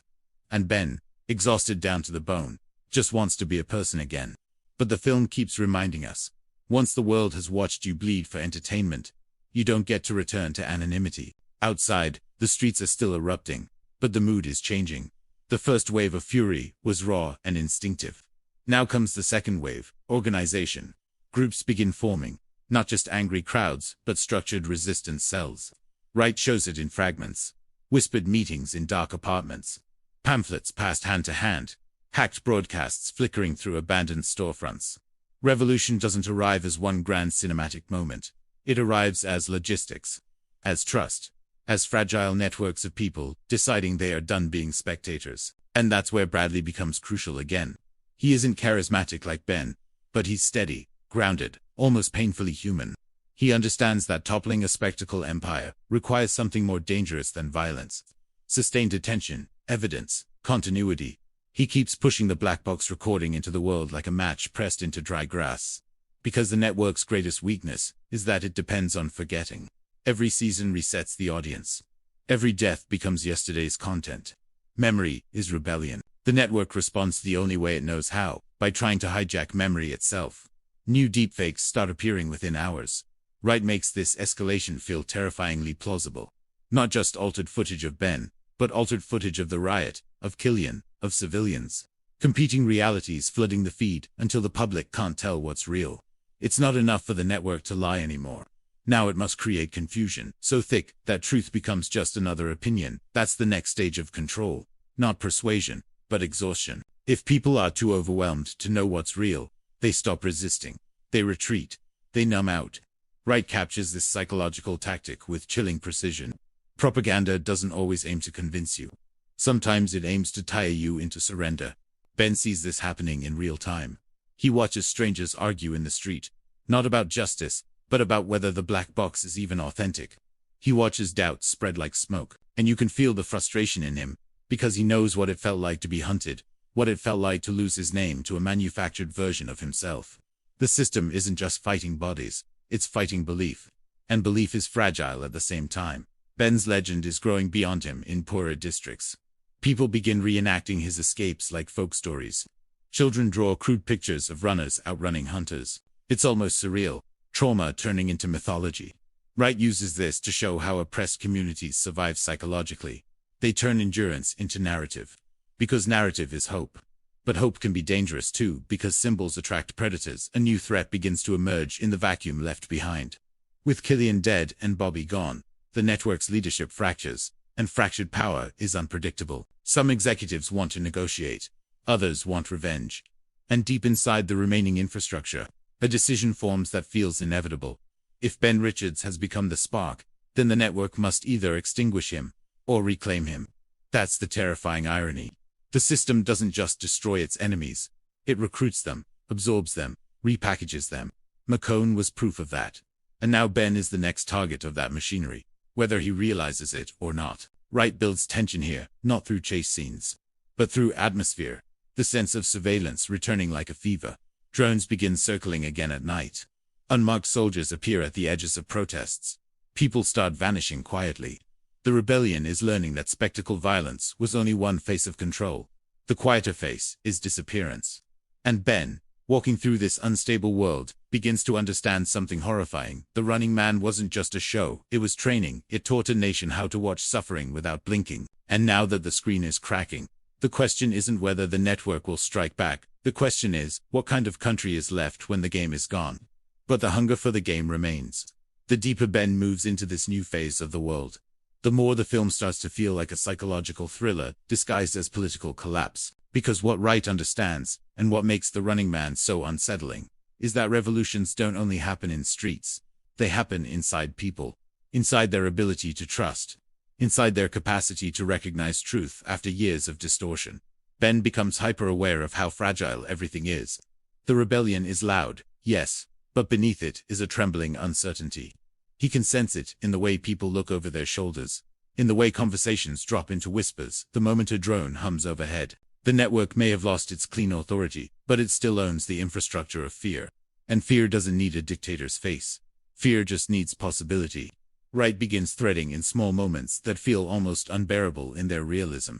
And Ben, exhausted down to the bone, just wants to be a person again. But the film keeps reminding us, once the world has watched you bleed for entertainment, you don't get to return to anonymity. Outside, the streets are still erupting, but the mood is changing. The first wave of fury was raw and instinctive. Now comes the second wave, organization. Groups begin forming, not just angry crowds, but structured resistance cells. Wright shows it in fragments. Whispered meetings in dark apartments. Pamphlets passed hand to hand. Hacked broadcasts flickering through abandoned storefronts. Revolution doesn't arrive as one grand cinematic moment. It arrives as logistics, as trust, as fragile networks of people deciding they are done being spectators. And that's where Bradley becomes crucial again. He isn't charismatic like Ben, but he's steady, grounded, almost painfully human. He understands that toppling a spectacle empire requires something more dangerous than violence. Sustained attention, evidence, continuity. He keeps pushing the black box recording into the world like a match pressed into dry grass. Because the network's greatest weakness is that it depends on forgetting. Every season resets the audience. Every death becomes yesterday's content. Memory is rebellion. The network responds the only way it knows how, by trying to hijack memory itself. New deepfakes start appearing within hours. Wright makes this escalation feel terrifyingly plausible. Not just altered footage of Ben, but altered footage of the riot, of Killian, of civilians. Competing realities flooding the feed until the public can't tell what's real. It's not enough for the network to lie anymore. Now it must create confusion, so thick that truth becomes just another opinion. That's the next stage of control. Not persuasion, but exhaustion. If people are too overwhelmed to know what's real, they stop resisting. They retreat. They numb out. Wright captures this psychological tactic with chilling precision. Propaganda doesn't always aim to convince you. Sometimes it aims to tire you into surrender. Ben sees this happening in real time. He watches strangers argue in the street, not about justice, but about whether the black box is even authentic. He watches doubt spread like smoke, and you can feel the frustration in him, because he knows what it felt like to be hunted, what it felt like to lose his name to a manufactured version of himself. The system isn't just fighting bodies, it's fighting belief. And belief is fragile at the same time. Ben's legend is growing beyond him in poorer districts. People begin reenacting his escapes like folk stories. Children draw crude pictures of runners outrunning hunters. It's almost surreal. Trauma turning into mythology. Wright uses this to show how oppressed communities survive psychologically. They turn endurance into narrative. Because narrative is hope. But hope can be dangerous too, because symbols attract predators. A new threat begins to emerge in the vacuum left behind. With Killian dead and Bobby gone, the network's leadership fractures, and fractured power is unpredictable. Some executives want to negotiate. Others want revenge. And deep inside the remaining infrastructure, a decision forms that feels inevitable. If Ben Richards has become the spark, then the network must either extinguish him or reclaim him. That's the terrifying irony. The system doesn't just destroy its enemies. It recruits them, absorbs them, repackages them. McCone was proof of that. And now Ben is the next target of that machinery, whether he realizes it or not. Wright builds tension here, not through chase scenes, but through atmosphere. The sense of surveillance returning like a fever. Drones begin circling again at night. Unmarked soldiers appear at the edges of protests. People start vanishing quietly. The rebellion is learning that spectacle violence was only one face of control. The quieter face is disappearance. And Ben, walking through this unstable world, begins to understand something horrifying. The Running Man wasn't just a show, it was training. It taught a nation how to watch suffering without blinking. And now that the screen is cracking, the question isn't whether the network will strike back. The question is, what kind of country is left when the game is gone? But the hunger for the game remains. The deeper Ben moves into this new phase of the world, the more the film starts to feel like a psychological thriller disguised as political collapse. Because what Wright understands, and what makes The Running Man so unsettling, is that revolutions don't only happen in streets. They happen inside people. Inside their ability to trust. Inside their capacity to recognize truth after years of distortion. Ben becomes hyper-aware of how fragile everything is. The rebellion is loud, yes, but beneath it is a trembling uncertainty. He can sense it in the way people look over their shoulders, in the way conversations drop into whispers the moment a drone hums overhead. The network may have lost its clean authority, but it still owns the infrastructure of fear. And fear doesn't need a dictator's face. Fear just needs possibility. Wright begins threading in small moments that feel almost unbearable in their realism.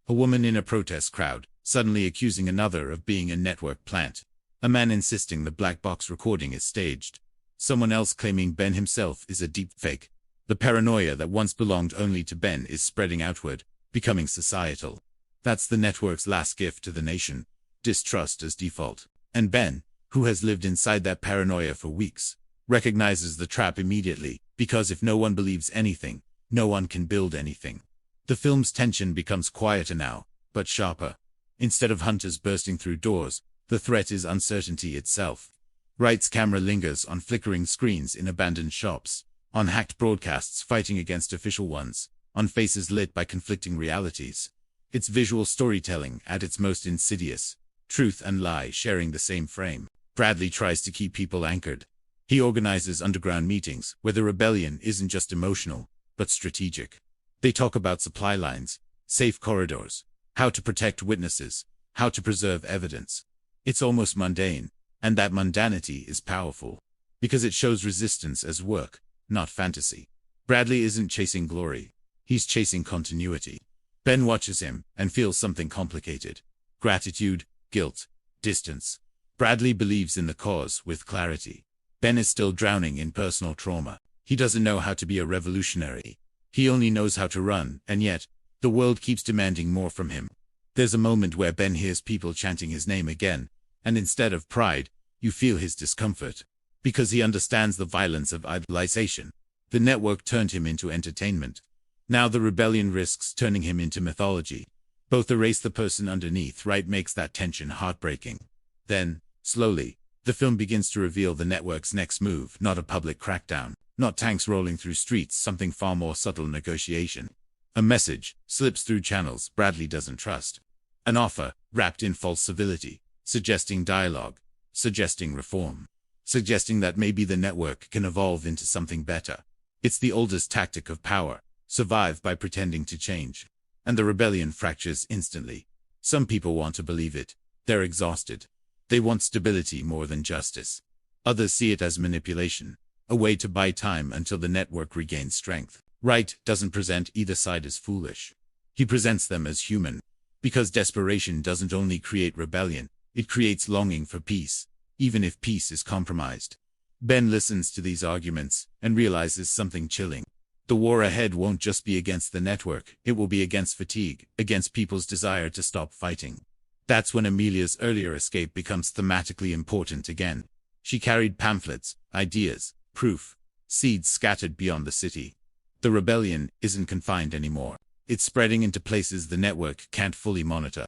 A woman in a protest crowd, suddenly accusing another of being a network plant. A man insisting the black box recording is staged. Someone else claiming Ben himself is a deep fake. The paranoia that once belonged only to Ben is spreading outward, becoming societal. That's the network's last gift to the nation. Distrust as default. And Ben, who has lived inside that paranoia for weeks, recognizes the trap immediately, because if no one believes anything, no one can build anything. The film's tension becomes quieter now, but sharper. Instead of hunters bursting through doors, the threat is uncertainty itself. Wright's camera lingers on flickering screens in abandoned shops, on hacked broadcasts fighting against official ones, on faces lit by conflicting realities. It's visual storytelling at its most insidious, truth and lie sharing the same frame. Bradley tries to keep people anchored. He organizes underground meetings where the rebellion isn't just emotional, but strategic. They talk about supply lines, safe corridors, how to protect witnesses, how to preserve evidence. It's almost mundane, and that mundanity is powerful, because it shows resistance as work, not fantasy. Bradley isn't chasing glory. He's chasing continuity. Ben watches him and feels something complicated. Gratitude, guilt, distance. Bradley believes in the cause with clarity. Ben is still drowning in personal trauma. He doesn't know how to be a revolutionary. He only knows how to run, and yet, the world keeps demanding more from him. There's a moment where Ben hears people chanting his name again, and instead of pride, you feel his discomfort. Because he understands the violence of idolization. The network turned him into entertainment. Now the rebellion risks turning him into mythology. Both erase the person underneath, right? Makes that tension heartbreaking. Then, slowly, the film begins to reveal the network's next move, not a public crackdown, not tanks rolling through streets, something far more subtle: negotiation. A message slips through channels Bradley doesn't trust. An offer, wrapped in false civility, suggesting dialogue, suggesting reform, suggesting that maybe the network can evolve into something better. It's the oldest tactic of power: survive by pretending to change. And the rebellion fractures instantly. Some people want to believe it. They're exhausted. They want stability more than justice. Others see it as manipulation, a way to buy time until the network regains strength. Wright doesn't present either side as foolish. He presents them as human. Because desperation doesn't only create rebellion, it creates longing for peace, even if peace is compromised. Ben listens to these arguments and realizes something chilling. The war ahead won't just be against the network, it will be against fatigue, against people's desire to stop fighting. That's when Amelia's earlier escape becomes thematically important again. She carried pamphlets, ideas, proof, seeds scattered beyond the city. The rebellion isn't confined anymore. It's spreading into places the network can't fully monitor.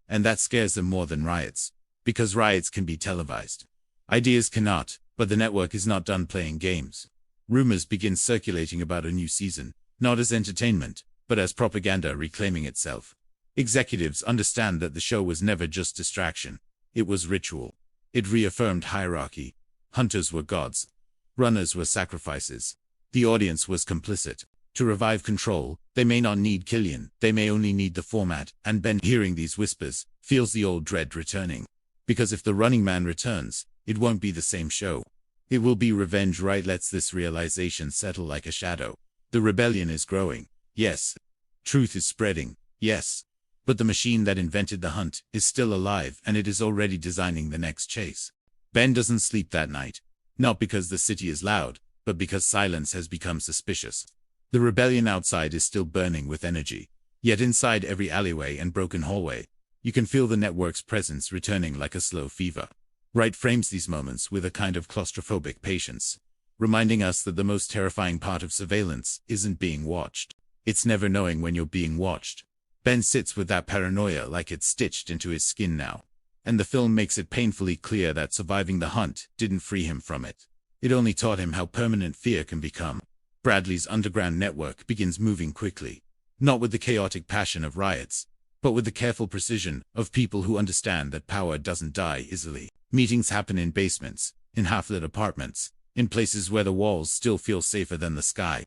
And that scares them more than riots. Because riots can be televised. Ideas cannot, but the network is not done playing games. Rumors begin circulating about a new season, not as entertainment, but as propaganda reclaiming itself. Executives understand that the show was never just distraction. It was ritual. It reaffirmed hierarchy. Hunters were gods. Runners were sacrifices. The audience was complicit. To revive control, they may not need Killian, they may only need the format, and Ben, hearing these whispers, feels the old dread returning. Because if the Running Man returns, it won't be the same show. It will be revenge. Wright lets this realization settle like a shadow. The rebellion is growing, yes. Truth is spreading, yes. But the machine that invented the hunt is still alive, and it is already designing the next chase. Ben doesn't sleep that night. Not because the city is loud, but because silence has become suspicious. The rebellion outside is still burning with energy. Yet inside every alleyway and broken hallway, you can feel the network's presence returning like a slow fever. Wright frames these moments with a kind of claustrophobic patience, reminding us that the most terrifying part of surveillance isn't being watched. It's never knowing when you're being watched. Ben sits with that paranoia like it's stitched into his skin now. And the film makes it painfully clear that surviving the hunt didn't free him from it. It only taught him how permanent fear can become. Bradley's underground network begins moving quickly, not with the chaotic passion of riots, but with the careful precision of people who understand that power doesn't die easily. Meetings happen in basements, in half-lit apartments, in places where the walls still feel safer than the sky.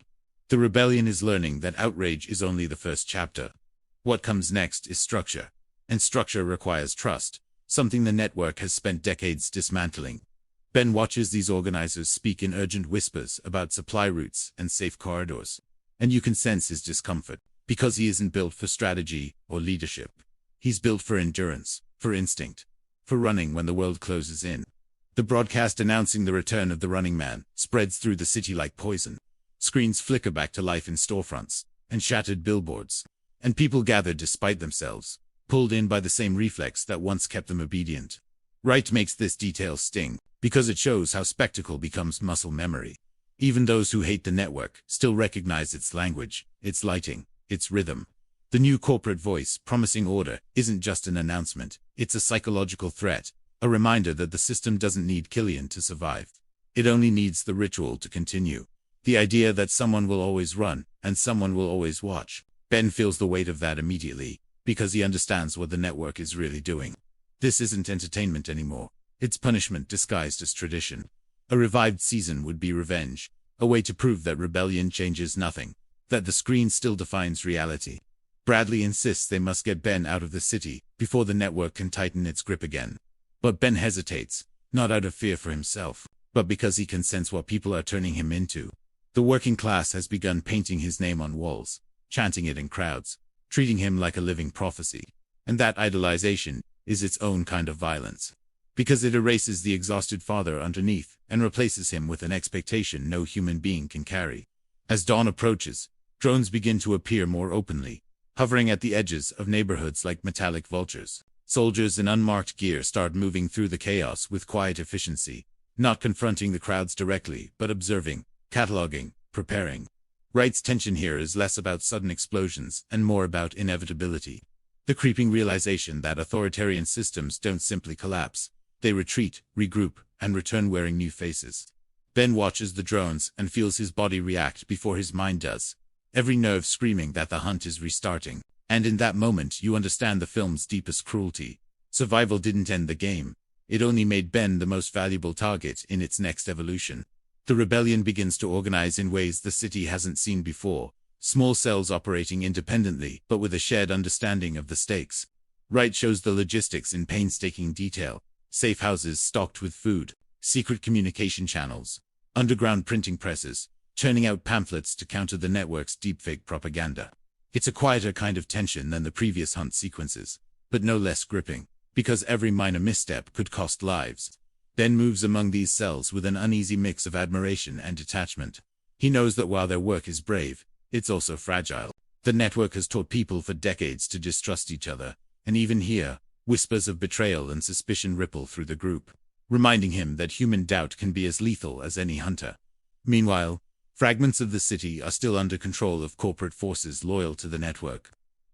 The rebellion is learning that outrage is only the first chapter. What comes next is structure, and structure requires trust, something the network has spent decades dismantling. Ben watches these organizers speak in urgent whispers about supply routes and safe corridors, and you can sense his discomfort, because he isn't built for strategy or leadership. He's built for endurance, for instinct, for running when the world closes in. The broadcast announcing the return of the Running Man spreads through the city like poison. Screens flicker back to life in storefronts and shattered billboards, and people gather despite themselves, pulled in by the same reflex that once kept them obedient. Wright makes this detail sting, because it shows how spectacle becomes muscle memory. Even those who hate the network still recognize its language, its lighting, its rhythm. The new corporate voice promising order isn't just an announcement, it's a psychological threat, a reminder that the system doesn't need Killian to survive. It only needs the ritual to continue. The idea that someone will always run, and someone will always watch. Ben feels the weight of that immediately, because he understands what the network is really doing. This isn't entertainment anymore. It's punishment disguised as tradition. A revived season would be revenge, a way to prove that rebellion changes nothing, that the screen still defines reality. Bradley insists they must get Ben out of the city before the network can tighten its grip again. But Ben hesitates, not out of fear for himself, but because he can sense what people are turning him into. The working class has begun painting his name on walls, chanting it in crowds, treating him like a living prophecy. And that idolization is its own kind of violence, because it erases the exhausted father underneath and replaces him with an expectation no human being can carry. As dawn approaches, drones begin to appear more openly, hovering at the edges of neighborhoods like metallic vultures. Soldiers in unmarked gear start moving through the chaos with quiet efficiency, not confronting the crowds directly, but observing, cataloging, preparing. Wright's tension here is less about sudden explosions and more about inevitability. The creeping realization that authoritarian systems don't simply collapse. They retreat, regroup, and return wearing new faces. Ben watches the drones and feels his body react before his mind does, every nerve screaming that the hunt is restarting. And in that moment you understand the film's deepest cruelty. Survival didn't end the game. It only made Ben the most valuable target in its next evolution. The rebellion begins to organize in ways the city hasn't seen before. Small cells operating independently, but with a shared understanding of the stakes. Wright shows the logistics in painstaking detail. Safe houses stocked with food, secret communication channels, underground printing presses, churning out pamphlets to counter the network's deepfake propaganda. It's a quieter kind of tension than the previous hunt sequences, but no less gripping, because every minor misstep could cost lives. Ben moves among these cells with an uneasy mix of admiration and detachment. He knows that while their work is brave, it's also fragile. The network has taught people for decades to distrust each other, and even here, whispers of betrayal and suspicion ripple through the group, reminding him that human doubt can be as lethal as any hunter. Meanwhile, fragments of the city are still under control of corporate forces loyal to the network.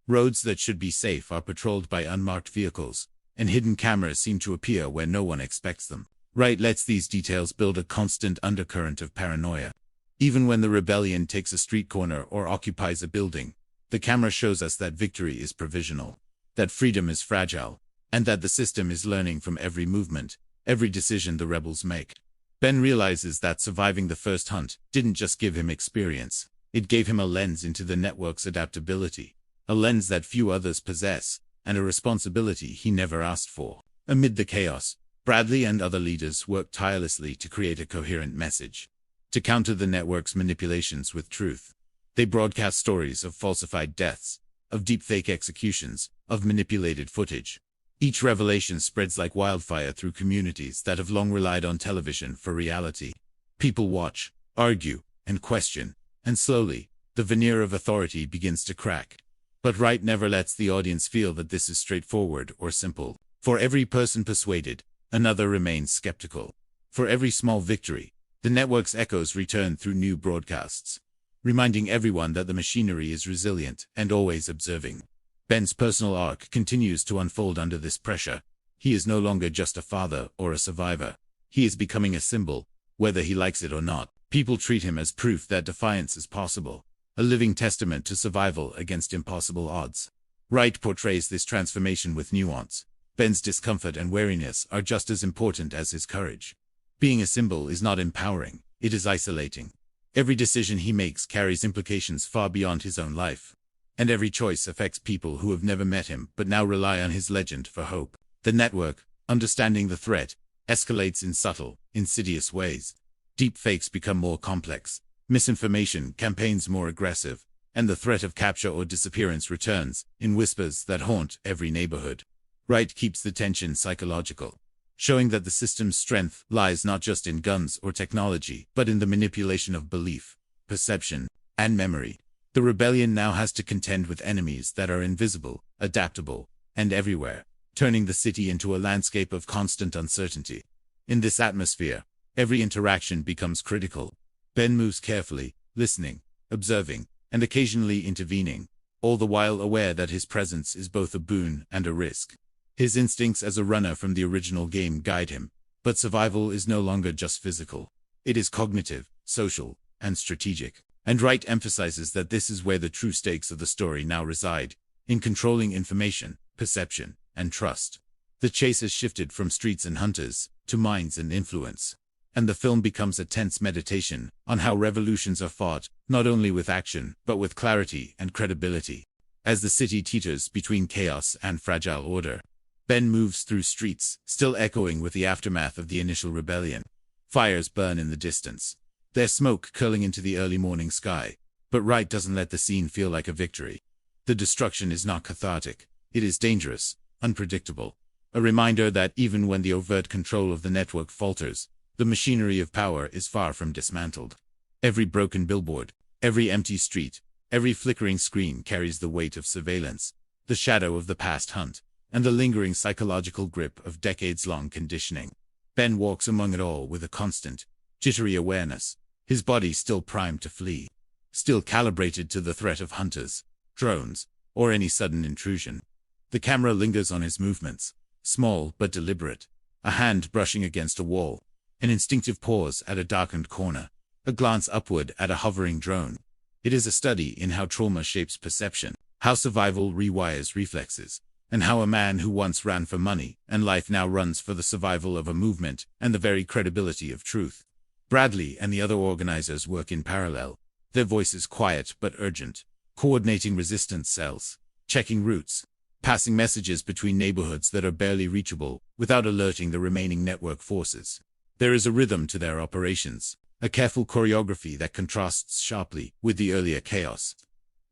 Roads that should be safe are patrolled by unmarked vehicles, and hidden cameras seem to appear where no one expects them. Wright lets these details build a constant undercurrent of paranoia. Even when the rebellion takes a street corner or occupies a building, the camera shows us that victory is provisional, that freedom is fragile, and that the system is learning from every movement, every decision the rebels make. Ben realizes that surviving the first hunt didn't just give him experience, it gave him a lens into the network's adaptability, a lens that few others possess, and a responsibility he never asked for. Amid the chaos, Bradley and other leaders work tirelessly to create a coherent message, to counter the network's manipulations with truth. They broadcast stories of falsified deaths, of deepfake executions, of manipulated footage. Each revelation spreads like wildfire through communities that have long relied on television for reality. People watch, argue, and question, and slowly, the veneer of authority begins to crack. But Wright never lets the audience feel that this is straightforward or simple. For every person persuaded, another remains skeptical. For every small victory, the network's echoes return through new broadcasts, reminding everyone that the machinery is resilient and always observing. Ben's personal arc continues to unfold under this pressure. He is no longer just a father or a survivor. He is becoming a symbol, whether he likes it or not. People treat him as proof that defiance is possible, a living testament to survival against impossible odds. Wright portrays this transformation with nuance. Ben's discomfort and wariness are just as important as his courage. Being a symbol is not empowering, it is isolating. Every decision he makes carries implications far beyond his own life. And every choice affects people who have never met him but now rely on his legend for hope. The network, understanding the threat, escalates in subtle, insidious ways. Deep fakes become more complex, misinformation campaigns more aggressive, and the threat of capture or disappearance returns, in whispers that haunt every neighborhood. Wright keeps the tension psychological, showing that the system's strength lies not just in guns or technology, but in the manipulation of belief, perception, and memory. The rebellion now has to contend with enemies that are invisible, adaptable, and everywhere, turning the city into a landscape of constant uncertainty. In this atmosphere, every interaction becomes critical. Ben moves carefully, listening, observing, and occasionally intervening, all the while aware that his presence is both a boon and a risk. His instincts as a runner from the original game guide him, but survival is no longer just physical. It is cognitive, social, and strategic. And Wright emphasizes that this is where the true stakes of the story now reside, in controlling information, perception, and trust. The chase has shifted from streets and hunters to minds and influence, and the film becomes a tense meditation on how revolutions are fought, not only with action, but with clarity and credibility. as the city teeters between chaos and fragile order. Ben moves through streets, still echoing with the aftermath of the initial rebellion. Fires burn in the distance, their smoke curling into the early morning sky, but Wright doesn't let the scene feel like a victory. The destruction is not cathartic, it is dangerous, unpredictable. A reminder that even when the overt control of the network falters, the machinery of power is far from dismantled. Every broken billboard, every empty street, every flickering screen carries the weight of surveillance, the shadow of the past hunt, and the lingering psychological grip of decades-long conditioning. Ben walks among it all with a constant, jittery awareness, his body still primed to flee, still calibrated to the threat of hunters, drones, or any sudden intrusion. The camera lingers on his movements, small but deliberate, a hand brushing against a wall, an instinctive pause at a darkened corner, a glance upward at a hovering drone. It is a study in how trauma shapes perception, how survival rewires reflexes, and how a man who once ran for money and life now runs for the survival of a movement and the very credibility of truth. Bradley and the other organizers work in parallel, their voices quiet but urgent, coordinating resistance cells, checking routes, passing messages between neighborhoods that are barely reachable without alerting the remaining network forces. There is a rhythm to their operations, a careful choreography that contrasts sharply with the earlier chaos.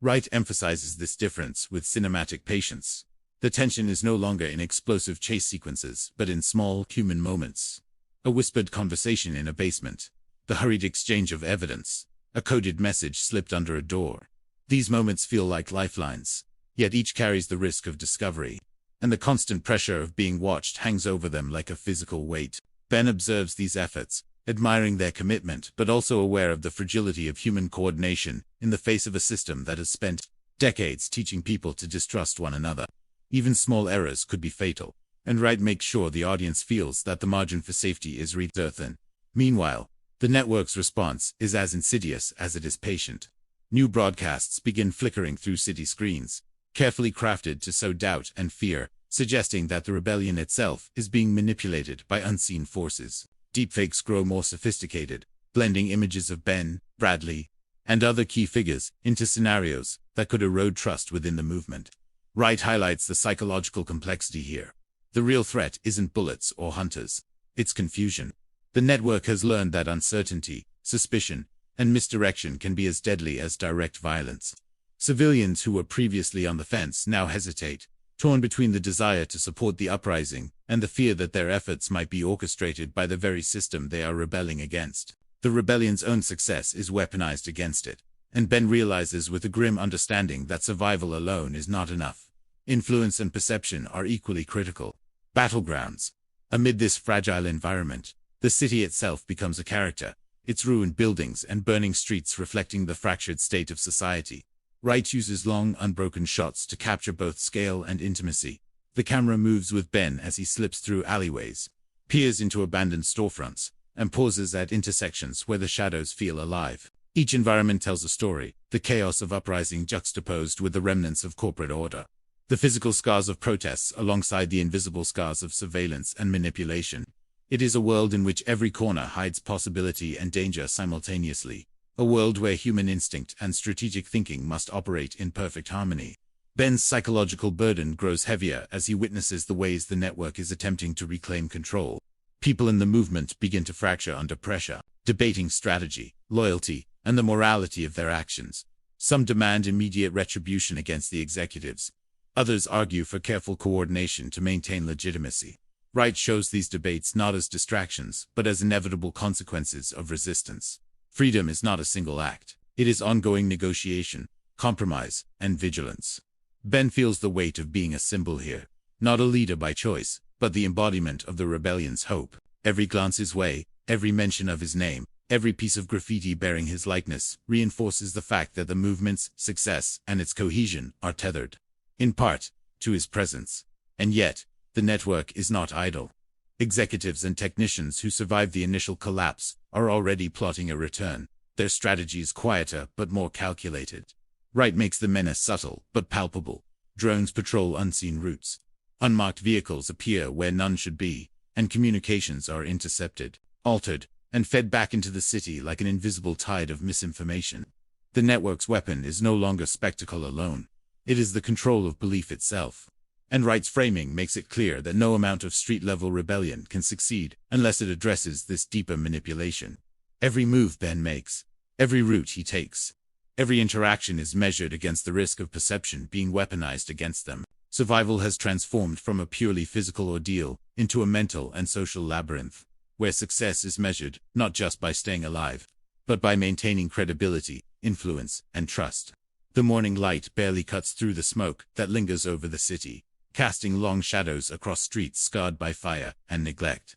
Wright emphasizes this difference with cinematic patience. The tension is no longer in explosive chase sequences, but in small, human moments. A whispered conversation in a basement, the hurried exchange of evidence, a coded message slipped under a door. These moments feel like lifelines, yet each carries the risk of discovery, and the constant pressure of being watched hangs over them like a physical weight. Ben observes these efforts, admiring their commitment but also aware of the fragility of human coordination in the face of a system that has spent decades teaching people to distrust one another. Even small errors could be fatal, and Wright makes sure the audience feels that the margin for safety is thin. Meanwhile, the network's response is as insidious as it is patient. New broadcasts begin flickering through city screens, carefully crafted to sow doubt and fear, suggesting that the rebellion itself is being manipulated by unseen forces. Deepfakes grow more sophisticated, blending images of Ben, Bradley, and other key figures into scenarios that could erode trust within the movement. Wright highlights the psychological complexity here. The real threat isn't bullets or hunters, it's confusion. The network has learned that uncertainty, suspicion, and misdirection can be as deadly as direct violence. Civilians who were previously on the fence now hesitate, torn between the desire to support the uprising and the fear that their efforts might be orchestrated by the very system they are rebelling against. The rebellion's own success is weaponized against it, and Ben realizes with a grim understanding that survival alone is not enough. Influence and perception are equally critical. Battlegrounds. Amid this fragile environment, the city itself becomes a character, its ruined buildings and burning streets reflecting the fractured state of society. Wright uses long, unbroken shots to capture both scale and intimacy. The camera moves with Ben as he slips through alleyways, peers into abandoned storefronts, and pauses at intersections where the shadows feel alive. Each environment tells a story, the chaos of uprising juxtaposed with the remnants of corporate order. The physical scars of protests alongside the invisible scars of surveillance and manipulation. It is a world in which every corner hides possibility and danger simultaneously. A world where human instinct and strategic thinking must operate in perfect harmony. Ben's psychological burden grows heavier as he witnesses the ways the network is attempting to reclaim control. People in the movement begin to fracture under pressure, debating strategy, loyalty, and the morality of their actions. Some demand immediate retribution against the executives. Others argue for careful coordination to maintain legitimacy. Wright shows these debates not as distractions, but as inevitable consequences of resistance. Freedom is not a single act. It is ongoing negotiation, compromise, and vigilance. Ben feels the weight of being a symbol here, not a leader by choice, but the embodiment of the rebellion's hope. Every glance his way, every mention of his name, every piece of graffiti bearing his likeness reinforces the fact that the movement's success and its cohesion are tethered, in part, to his presence. And yet, the network is not idle. Executives and technicians who survived the initial collapse are already plotting a return, their strategies quieter but more calculated. Wright makes the menace subtle but palpable. Drones patrol unseen routes. Unmarked vehicles appear where none should be, and communications are intercepted, altered, and fed back into the city like an invisible tide of misinformation. The network's weapon is no longer spectacle alone. It is the control of belief itself. And Wright's framing makes it clear that no amount of street-level rebellion can succeed unless it addresses this deeper manipulation. Every move Ben makes, every route he takes, every interaction is measured against the risk of perception being weaponized against them. Survival has transformed from a purely physical ordeal into a mental and social labyrinth, where success is measured not just by staying alive, but by maintaining credibility, influence, and trust. The morning light barely cuts through the smoke that lingers over the city, casting long shadows across streets scarred by fire and neglect.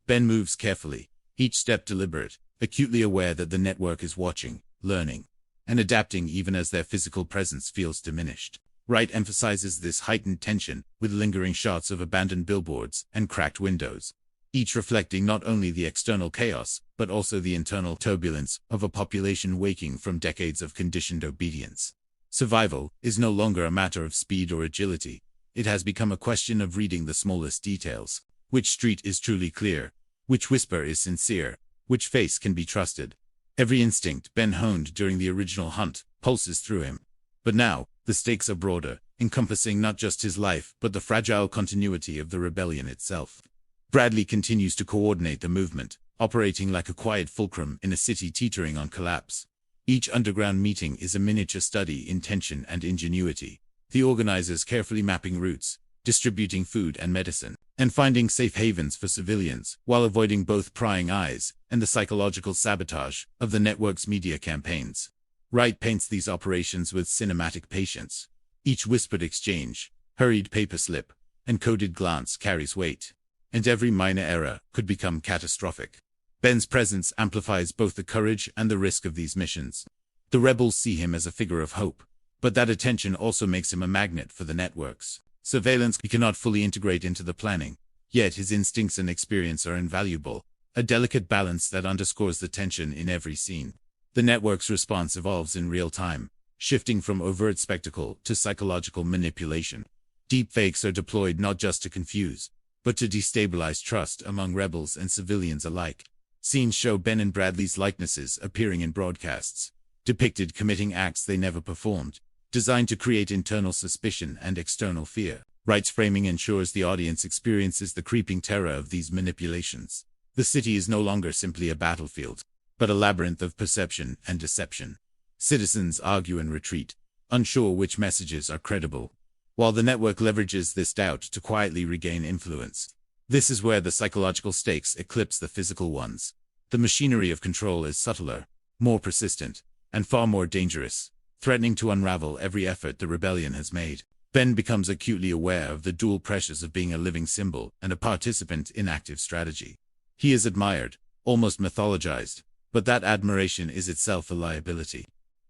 Ben moves carefully, each step deliberate, acutely aware that the network is watching, learning, and adapting even as their physical presence feels diminished. Wright emphasizes this heightened tension with lingering shots of abandoned billboards and cracked windows, each reflecting not only the external chaos, but also the internal turbulence of a population waking from decades of conditioned obedience. Survival is no longer a matter of speed or agility. It has become a question of reading the smallest details. Which street is truly clear? Which whisper is sincere? Which face can be trusted? Every instinct Ben honed during the original hunt pulses through him. But now, the stakes are broader, encompassing not just his life but the fragile continuity of the rebellion itself. Bradley continues to coordinate the movement, operating like a quiet fulcrum in a city teetering on collapse. Each underground meeting is a miniature study in tension and ingenuity, the organizers carefully mapping routes, distributing food and medicine, and finding safe havens for civilians, while avoiding both prying eyes and the psychological sabotage of the network's media campaigns. Wright paints these operations with cinematic patience. Each whispered exchange, hurried paper slip, and coded glance carries weight, and every minor error could become catastrophic. Ben's presence amplifies both the courage and the risk of these missions. The rebels see him as a figure of hope, but that attention also makes him a magnet for the networks. Surveillance he cannot fully integrate into the planning, yet his instincts and experience are invaluable, a delicate balance that underscores the tension in every scene. The network's response evolves in real time, shifting from overt spectacle to psychological manipulation. Deepfakes are deployed not just to confuse, but to destabilize trust among rebels and civilians alike. Scenes show Ben and Bradley's likenesses appearing in broadcasts, depicted committing acts they never performed, designed to create internal suspicion and external fear. Wright's framing ensures the audience experiences the creeping terror of these manipulations. The city is no longer simply a battlefield, but a labyrinth of perception and deception. Citizens argue and retreat, unsure which messages are credible, while the network leverages this doubt to quietly regain influence. This is where the psychological stakes eclipse the physical ones. The machinery of control is subtler, more persistent, and far more dangerous, threatening to unravel every effort the rebellion has made. Ben becomes acutely aware of the dual pressures of being a living symbol and a participant in active strategy. He is admired, almost mythologized, but that admiration is itself a liability.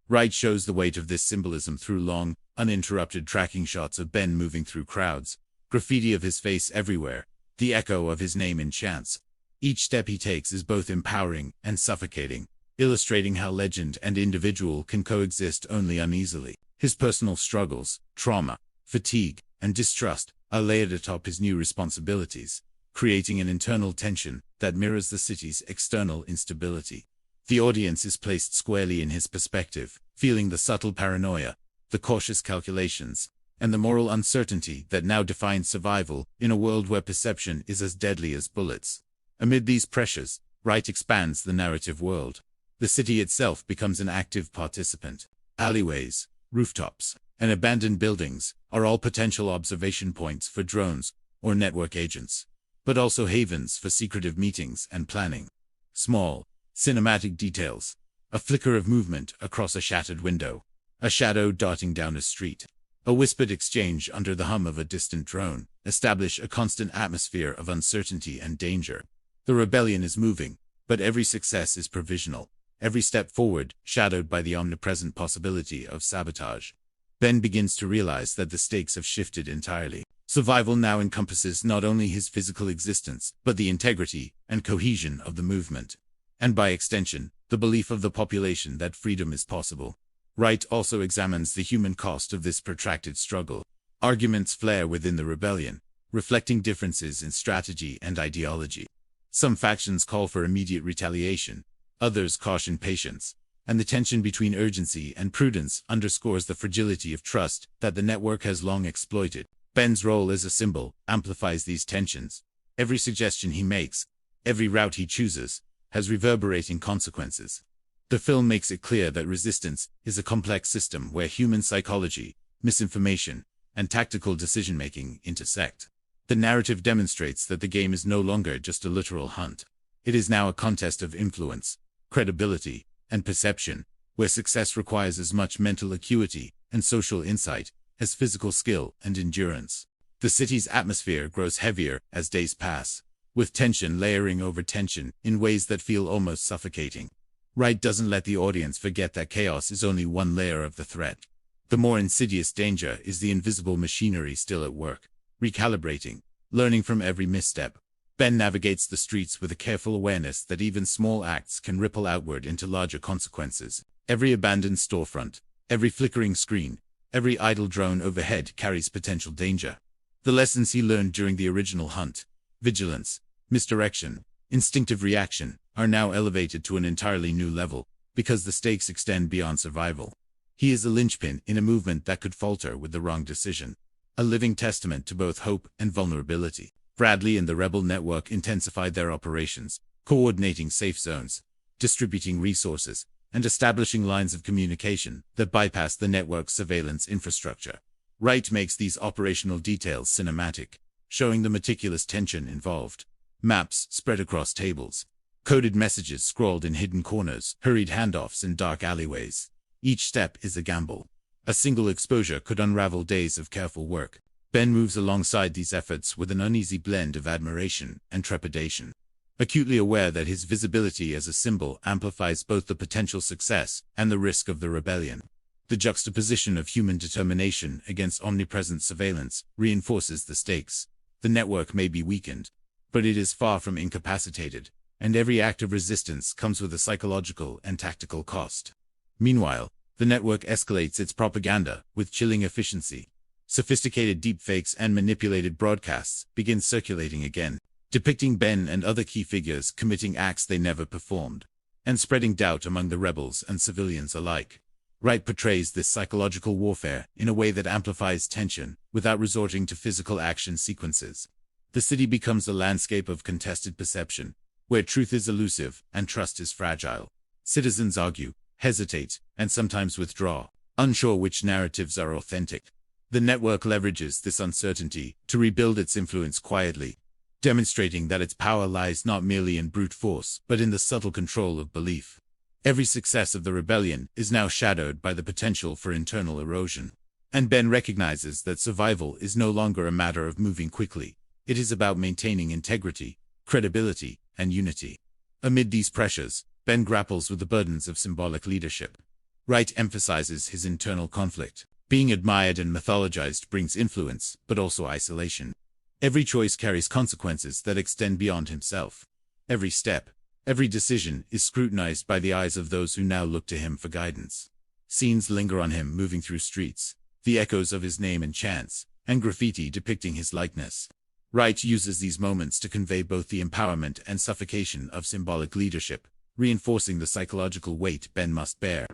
Wright shows the weight of this symbolism through long, uninterrupted tracking shots of Ben moving through crowds, graffiti of his face everywhere, the echo of his name in chants. Each step he takes is both empowering and suffocating, illustrating how legend and individual can coexist only uneasily. His personal struggles, trauma, fatigue, and distrust are layered atop his new responsibilities, creating an internal tension that mirrors the city's external instability. The audience is placed squarely in his perspective, feeling the subtle paranoia, the cautious calculations, and the moral uncertainty that now defines survival in a world where perception is as deadly as bullets. Amid these pressures, Wright expands the narrative world. The city itself becomes an active participant. Alleyways, rooftops, and abandoned buildings are all potential observation points for drones or network agents, but also havens for secretive meetings and planning. Small, cinematic details, a flicker of movement across a shattered window, a shadow darting down a street, a whispered exchange under the hum of a distant drone, establish a constant atmosphere of uncertainty and danger. The rebellion is moving, but every success is provisional, every step forward shadowed by the omnipresent possibility of sabotage. Ben begins to realize that the stakes have shifted entirely. Survival now encompasses not only his physical existence, but the integrity and cohesion of the movement, and by extension, the belief of the population that freedom is possible. Wright also examines the human cost of this protracted struggle. Arguments flare within the rebellion, reflecting differences in strategy and ideology. Some factions call for immediate retaliation, others caution patience, and the tension between urgency and prudence underscores the fragility of trust that the network has long exploited. Ben's role as a symbol amplifies these tensions. Every suggestion he makes, every route he chooses, has reverberating consequences. The film makes it clear that resistance is a complex system where human psychology, misinformation, and tactical decision-making intersect. The narrative demonstrates that the game is no longer just a literal hunt. It is now a contest of influence, credibility, and perception, where success requires as much mental acuity and social insight as physical skill and endurance. The city's atmosphere grows heavier as days pass, with tension layering over tension in ways that feel almost suffocating. Wright doesn't let the audience forget that chaos is only one layer of the threat. The more insidious danger is the invisible machinery still at work, recalibrating, learning from every misstep. Ben navigates the streets with a careful awareness that even small acts can ripple outward into larger consequences. Every abandoned storefront, every flickering screen, every idle drone overhead carries potential danger. The lessons he learned during the original hunt, vigilance, misdirection, instinctive reaction, are now elevated to an entirely new level, because the stakes extend beyond survival. He is a linchpin in a movement that could falter with the wrong decision, a living testament to both hope and vulnerability. Bradley and the rebel network intensified their operations, coordinating safe zones, distributing resources, and establishing lines of communication that bypass the network's surveillance infrastructure. Wright makes these operational details cinematic, showing the meticulous tension involved. Maps spread across tables, coded messages scrawled in hidden corners, hurried handoffs in dark alleyways. Each step is a gamble. A single exposure could unravel days of careful work. Ben moves alongside these efforts with an uneasy blend of admiration and trepidation, acutely aware that his visibility as a symbol amplifies both the potential success and the risk of the rebellion. The juxtaposition of human determination against omnipresent surveillance reinforces the stakes. The network may be weakened, but it is far from incapacitated, and every act of resistance comes with a psychological and tactical cost. Meanwhile, the network escalates its propaganda with chilling efficiency. Sophisticated deepfakes and manipulated broadcasts begin circulating again, depicting Ben and other key figures committing acts they never performed, and spreading doubt among the rebels and civilians alike. Wright portrays this psychological warfare in a way that amplifies tension without resorting to physical action sequences. The city becomes a landscape of contested perception, where truth is elusive and trust is fragile. Citizens argue, hesitate, and sometimes withdraw, unsure which narratives are authentic. The network leverages this uncertainty to rebuild its influence quietly, demonstrating that its power lies not merely in brute force, but in the subtle control of belief. Every success of the rebellion is now shadowed by the potential for internal erosion. And Ben recognizes that survival is no longer a matter of moving quickly. It is about maintaining integrity, credibility, and unity. Amid these pressures, Ben grapples with the burdens of symbolic leadership. Wright emphasizes his internal conflict. Being admired and mythologized brings influence, but also isolation. Every choice carries consequences that extend beyond himself. Every step, every decision is scrutinized by the eyes of those who now look to him for guidance. Scenes linger on him moving through streets, the echoes of his name and chants, and graffiti depicting his likeness. Wright uses these moments to convey both the empowerment and suffocation of symbolic leadership, reinforcing the psychological weight Ben must bear.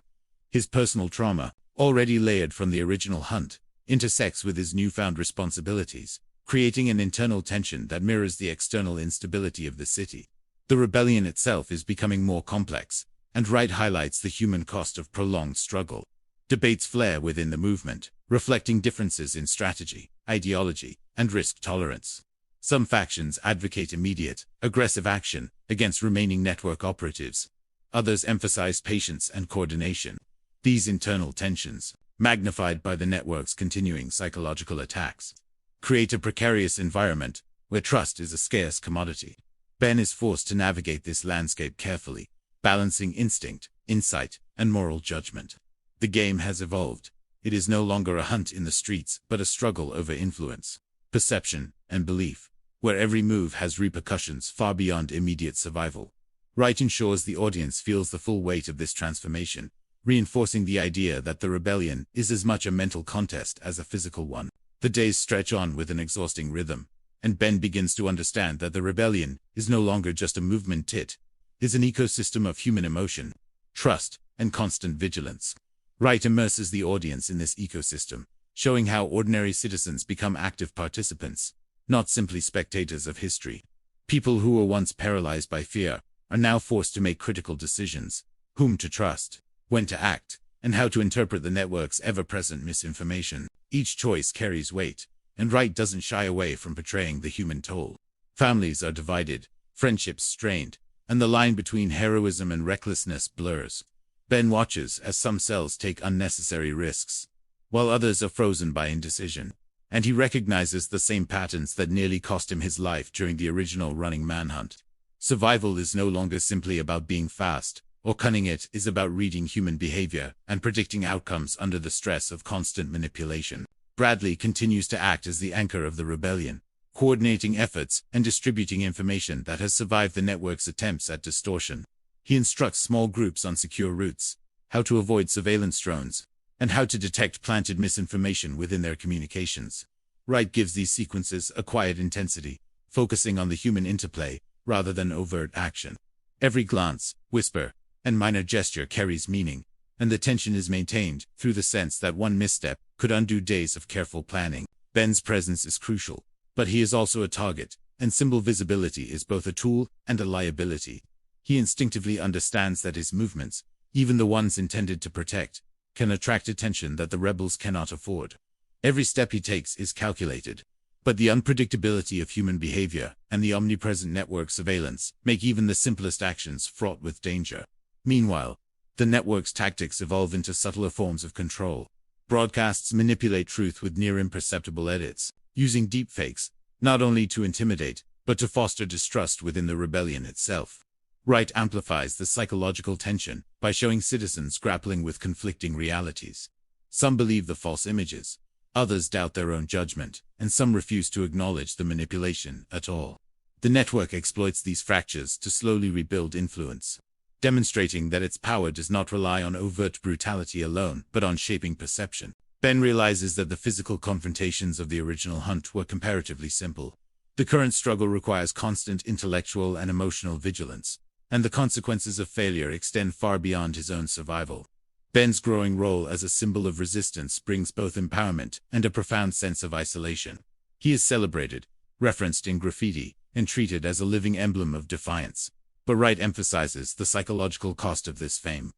His personal trauma, already layered from the original hunt, intersects with his newfound responsibilities, creating an internal tension that mirrors the external instability of the city. The rebellion itself is becoming more complex, and Wright highlights the human cost of prolonged struggle. Debates flare within the movement, reflecting differences in strategy, ideology, and risk tolerance. Some factions advocate immediate, aggressive action against remaining network operatives. Others emphasize patience and coordination. These internal tensions, magnified by the network's continuing psychological attacks, create a precarious environment where trust is a scarce commodity. Ben is forced to navigate this landscape carefully, balancing instinct, insight, and moral judgment. The game has evolved. It is no longer a hunt in the streets, but a struggle over influence, perception, and belief, where every move has repercussions far beyond immediate survival. Wright ensures the audience feels the full weight of this transformation, reinforcing the idea that the rebellion is as much a mental contest as a physical one. The days stretch on with an exhausting rhythm, and Ben begins to understand that the rebellion is no longer just a movement. It is an ecosystem of human emotion, trust, and constant vigilance. Wright immerses the audience in this ecosystem, showing how ordinary citizens become active participants, not simply spectators of history. People who were once paralyzed by fear are now forced to make critical decisions: whom to trust, when to act, and how to interpret the network's ever-present misinformation. Each choice carries weight, and Wright doesn't shy away from portraying the human toll. Families are divided, friendships strained, and the line between heroism and recklessness blurs. Ben watches as some cells take unnecessary risks, while others are frozen by indecision, and he recognizes the same patterns that nearly cost him his life during the original Running manhunt. Survival is no longer simply about being fast or cunning. It is about reading human behavior and predicting outcomes under the stress of constant manipulation. Bradley continues to act as the anchor of the rebellion, coordinating efforts and distributing information that has survived the network's attempts at distortion. He instructs small groups on secure routes, how to avoid surveillance drones, and how to detect planted misinformation within their communications. Wright gives these sequences a quiet intensity, focusing on the human interplay rather than overt action. Every glance, whisper, and minor gesture carries meaning, and the tension is maintained through the sense that one misstep could undo days of careful planning. Ben's presence is crucial, but he is also a target, and symbol visibility is both a tool and a liability. He instinctively understands that his movements, even the ones intended to protect, can attract attention that the rebels cannot afford. Every step he takes is calculated, but the unpredictability of human behavior and the omnipresent network surveillance make even the simplest actions fraught with danger. Meanwhile, the network's tactics evolve into subtler forms of control. Broadcasts manipulate truth with near imperceptible edits, using deepfakes, not only to intimidate, but to foster distrust within the rebellion itself. Wright amplifies the psychological tension by showing citizens grappling with conflicting realities. Some believe the false images, others doubt their own judgment, and some refuse to acknowledge the manipulation at all. The network exploits these fractures to slowly rebuild influence, demonstrating that its power does not rely on overt brutality alone, but on shaping perception. Ben realizes that the physical confrontations of the original hunt were comparatively simple. The current struggle requires constant intellectual and emotional vigilance, and the consequences of failure extend far beyond his own survival. Ben's growing role as a symbol of resistance brings both empowerment and a profound sense of isolation. He is celebrated, referenced in graffiti, and treated as a living emblem of defiance. But Wright emphasizes the psychological cost of this fame.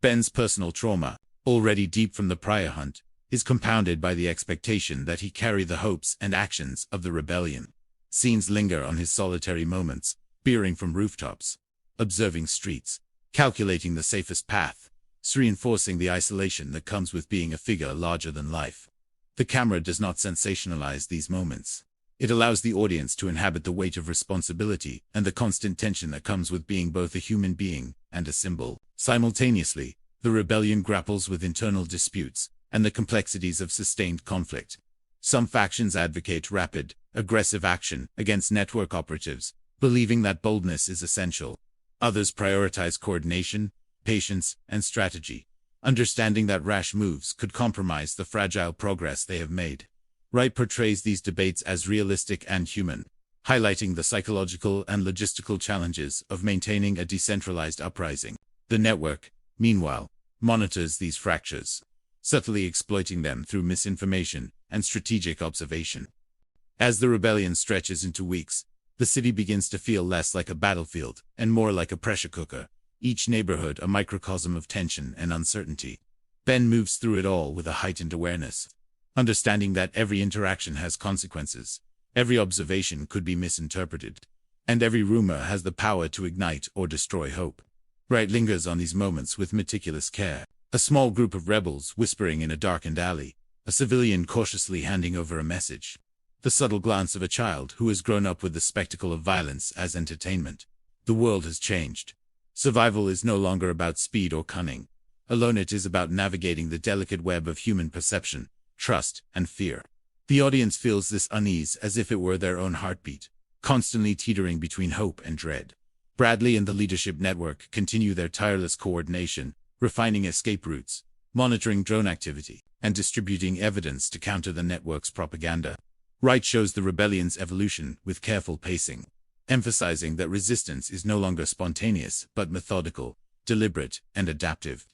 Ben's personal trauma, already deep from the prior hunt, is compounded by the expectation that he carry the hopes and actions of the rebellion. Scenes linger on his solitary moments, peering from rooftops, observing streets, calculating the safest path, reinforcing the isolation that comes with being a figure larger than life. The camera does not sensationalize these moments. It allows the audience to inhabit the weight of responsibility and the constant tension that comes with being both a human being and a symbol. Simultaneously, the rebellion grapples with internal disputes and the complexities of sustained conflict. Some factions advocate rapid, aggressive action against network operatives, believing that boldness is essential. Others prioritize coordination, patience, and strategy, understanding that rash moves could compromise the fragile progress they have made. Wright portrays these debates as realistic and human, highlighting the psychological and logistical challenges of maintaining a decentralized uprising. The network, meanwhile, monitors these fractures, subtly exploiting them through misinformation and strategic observation. As the rebellion stretches into weeks, the city begins to feel less like a battlefield and more like a pressure cooker, each neighborhood a microcosm of tension and uncertainty. Ben moves through it all with a heightened awareness, understanding that every interaction has consequences, every observation could be misinterpreted, and every rumor has the power to ignite or destroy hope. Wright lingers on these moments with meticulous care. A small group of rebels whispering in a darkened alley, a civilian cautiously handing over a message, the subtle glance of a child who has grown up with the spectacle of violence as entertainment. The world has changed. Survival is no longer about speed or cunning. Alone it is about navigating the delicate web of human perception, trust, and fear. The audience feels this unease as if it were their own heartbeat, constantly teetering between hope and dread. Bradley and the leadership network continue their tireless coordination, refining escape routes, monitoring drone activity, and distributing evidence to counter the network's propaganda. Wright shows the rebellion's evolution with careful pacing, emphasizing that resistance is no longer spontaneous but methodical, deliberate, and adaptive.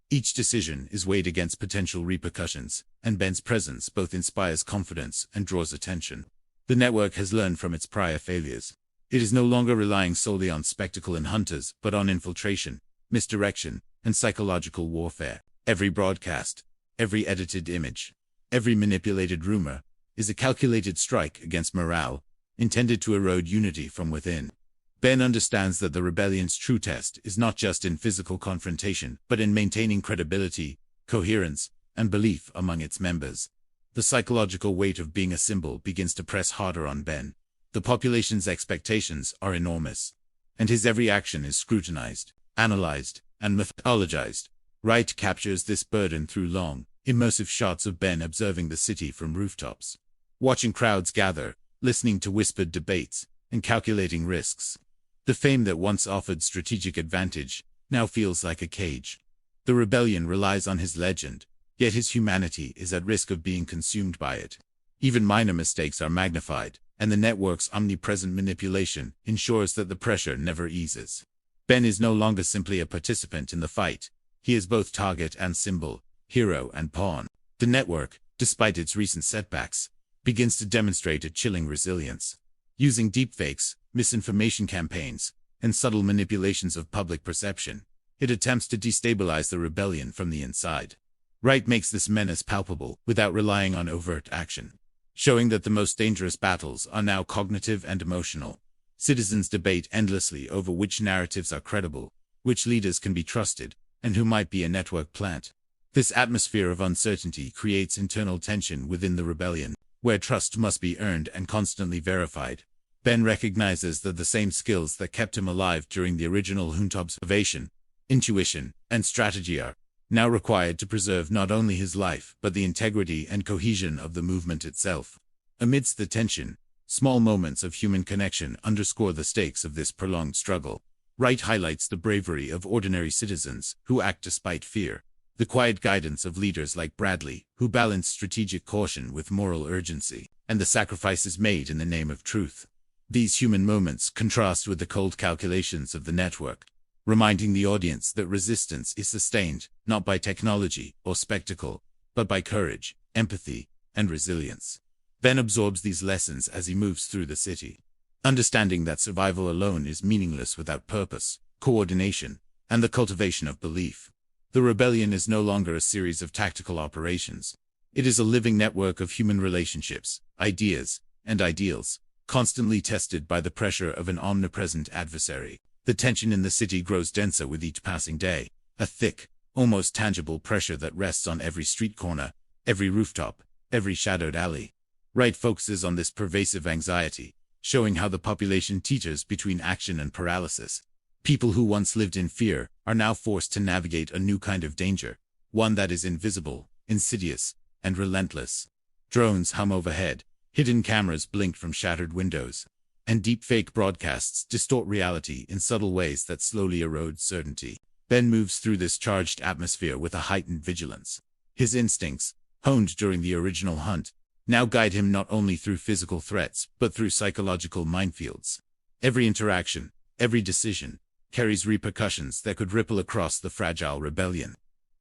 Each decision is weighed against potential repercussions, and Ben's presence both inspires confidence and draws attention. The network has learned from its prior failures. It is no longer relying solely on spectacle and hunters, but on infiltration, misdirection, and psychological warfare. Every broadcast, every edited image, every manipulated rumor is a calculated strike against morale, intended to erode unity from within. Ben understands that the rebellion's true test is not just in physical confrontation, but in maintaining credibility, coherence, and belief among its members. The psychological weight of being a symbol begins to press harder on Ben. The population's expectations are enormous, and his every action is scrutinized, analyzed, and mythologized. Wright captures this burden through long, immersive shots of Ben observing the city from rooftops, watching crowds gather, listening to whispered debates, and calculating risks. The fame that once offered strategic advantage now feels like a cage. The rebellion relies on his legend, yet his humanity is at risk of being consumed by it. Even minor mistakes are magnified, and the network's omnipresent manipulation ensures that the pressure never eases. Ben is no longer simply a participant in the fight. He is both target and symbol, hero and pawn. The network, despite its recent setbacks, begins to demonstrate a chilling resilience. Using deepfakes, misinformation campaigns, and subtle manipulations of public perception, it attempts to destabilize the rebellion from the inside. Wright makes this menace palpable without relying on overt action, showing that the most dangerous battles are now cognitive and emotional. Citizens debate endlessly over which narratives are credible, which leaders can be trusted, and who might be a network plant. This atmosphere of uncertainty creates internal tension within the rebellion, where trust must be earned and constantly verified. Ben recognizes that the same skills that kept him alive during the original Hunt observation, intuition, and strategy are now required to preserve not only his life but the integrity and cohesion of the movement itself. Amidst the tension, small moments of human connection underscore the stakes of this prolonged struggle. Wright highlights the bravery of ordinary citizens who act despite fear, the quiet guidance of leaders like Bradley who balance strategic caution with moral urgency, and the sacrifices made in the name of truth. These human moments contrast with the cold calculations of the network, reminding the audience that resistance is sustained not by technology or spectacle, but by courage, empathy, and resilience. Ben absorbs these lessons as he moves through the city, understanding that survival alone is meaningless without purpose, coordination, and the cultivation of belief. The rebellion is no longer a series of tactical operations. It is a living network of human relationships, ideas, and ideals, constantly tested by the pressure of an omnipresent adversary. The tension in the city grows denser with each passing day, a thick, almost tangible pressure that rests on every street corner, every rooftop, every shadowed alley. Wright focuses on this pervasive anxiety, showing how the population teeters between action and paralysis. People who once lived in fear are now forced to navigate a new kind of danger, one that is invisible, insidious, and relentless. Drones hum overhead, hidden cameras blink from shattered windows, and deepfake broadcasts distort reality in subtle ways that slowly erode certainty. Ben moves through this charged atmosphere with a heightened vigilance. His instincts, honed during the original hunt, now guide him not only through physical threats, but through psychological minefields. Every interaction, every decision, carries repercussions that could ripple across the fragile rebellion.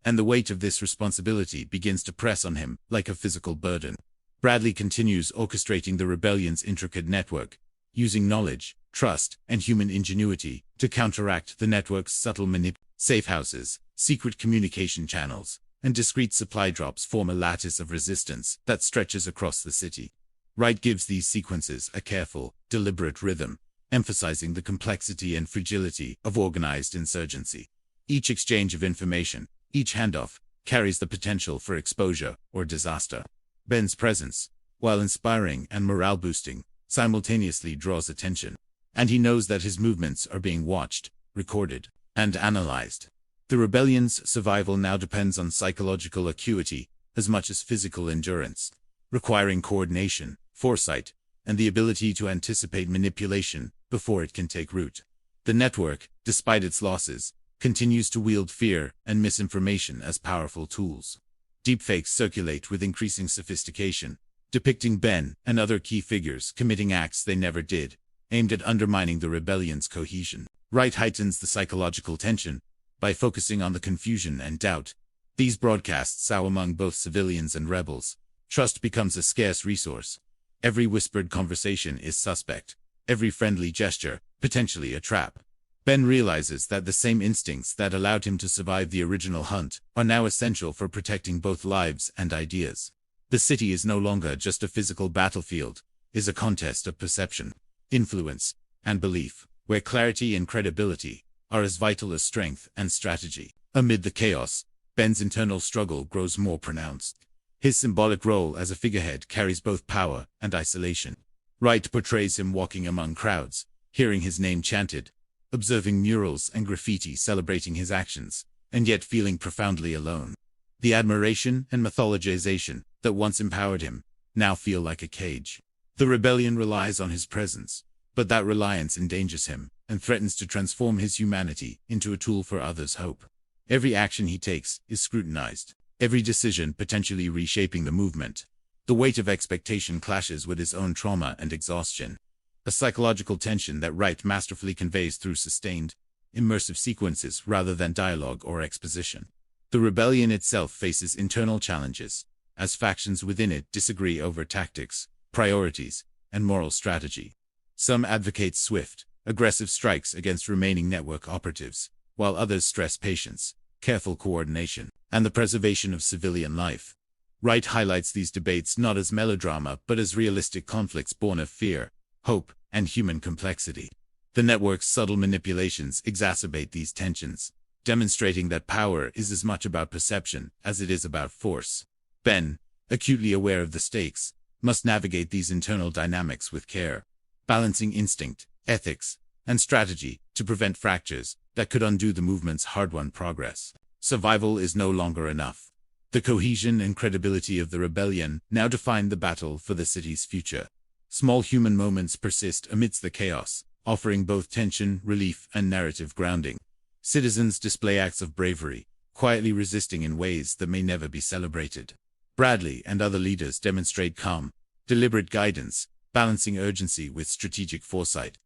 And the weight of this responsibility begins to press on him like a physical burden. Bradley continues orchestrating the rebellion's intricate network, using knowledge, trust, and human ingenuity to counteract the network's subtle safe houses, secret communication channels, and discreet supply drops form a lattice of resistance that stretches across the city. Wright gives these sequences a careful, deliberate rhythm, emphasizing the complexity and fragility of organized insurgency. Each exchange of information, each handoff, carries the potential for exposure or disaster. Ben's presence, while inspiring and morale-boosting, simultaneously draws attention, and he knows that his movements are being watched, recorded, and analyzed. The rebellion's survival now depends on psychological acuity as much as physical endurance, requiring coordination, foresight, and the ability to anticipate manipulation before it can take root. The network, despite its losses, continues to wield fear and misinformation as powerful tools. Deepfakes circulate with increasing sophistication, depicting Ben and other key figures committing acts they never did, aimed at undermining the rebellion's cohesion. Wright heightens the psychological tension, By focusing on the confusion and doubt these broadcasts sow among both civilians and rebels, trust becomes a scarce resource. Every whispered conversation is suspect. Every friendly gesture, potentially a trap. Ben realizes that the same instincts that allowed him to survive the original hunt are now essential for protecting both lives and ideas. The city is no longer just a physical battlefield, it is a contest of perception, influence, and belief, where clarity and credibility are as vital as strength and strategy. Amid the chaos, Ben's internal struggle grows more pronounced. His symbolic role as a figurehead carries both power and isolation. Wright portrays him walking among crowds, hearing his name chanted, observing murals and graffiti celebrating his actions, and yet feeling profoundly alone. The admiration and mythologization that once empowered him now feel like a cage. The rebellion relies on his presence, but that reliance endangers him and threatens to transform his humanity into a tool for others' hope. Every action he takes is scrutinized, every decision potentially reshaping the movement. The weight of expectation clashes with his own trauma and exhaustion, a psychological tension that Wright masterfully conveys through sustained, immersive sequences rather than dialogue or exposition. The rebellion itself faces internal challenges, as factions within it disagree over tactics, priorities, and moral strategy. Some advocate swift, aggressive strikes against remaining network operatives, while others stress patience, careful coordination, and the preservation of civilian life. Wright highlights these debates not as melodrama but as realistic conflicts born of fear, hope, and human complexity. The network's subtle manipulations exacerbate these tensions, demonstrating that power is as much about perception as it is about force. Ben, acutely aware of the stakes, must navigate these internal dynamics with care, balancing instinct, ethics, and strategy to prevent fractures that could undo the movement's hard-won progress. Survival is no longer enough. The cohesion and credibility of the rebellion now define the battle for the city's future. Small human moments persist amidst the chaos, offering both tension, relief, and narrative grounding. Citizens display acts of bravery, quietly resisting in ways that may never be celebrated. Bradley and other leaders demonstrate calm, deliberate guidance, balancing urgency with strategic foresight.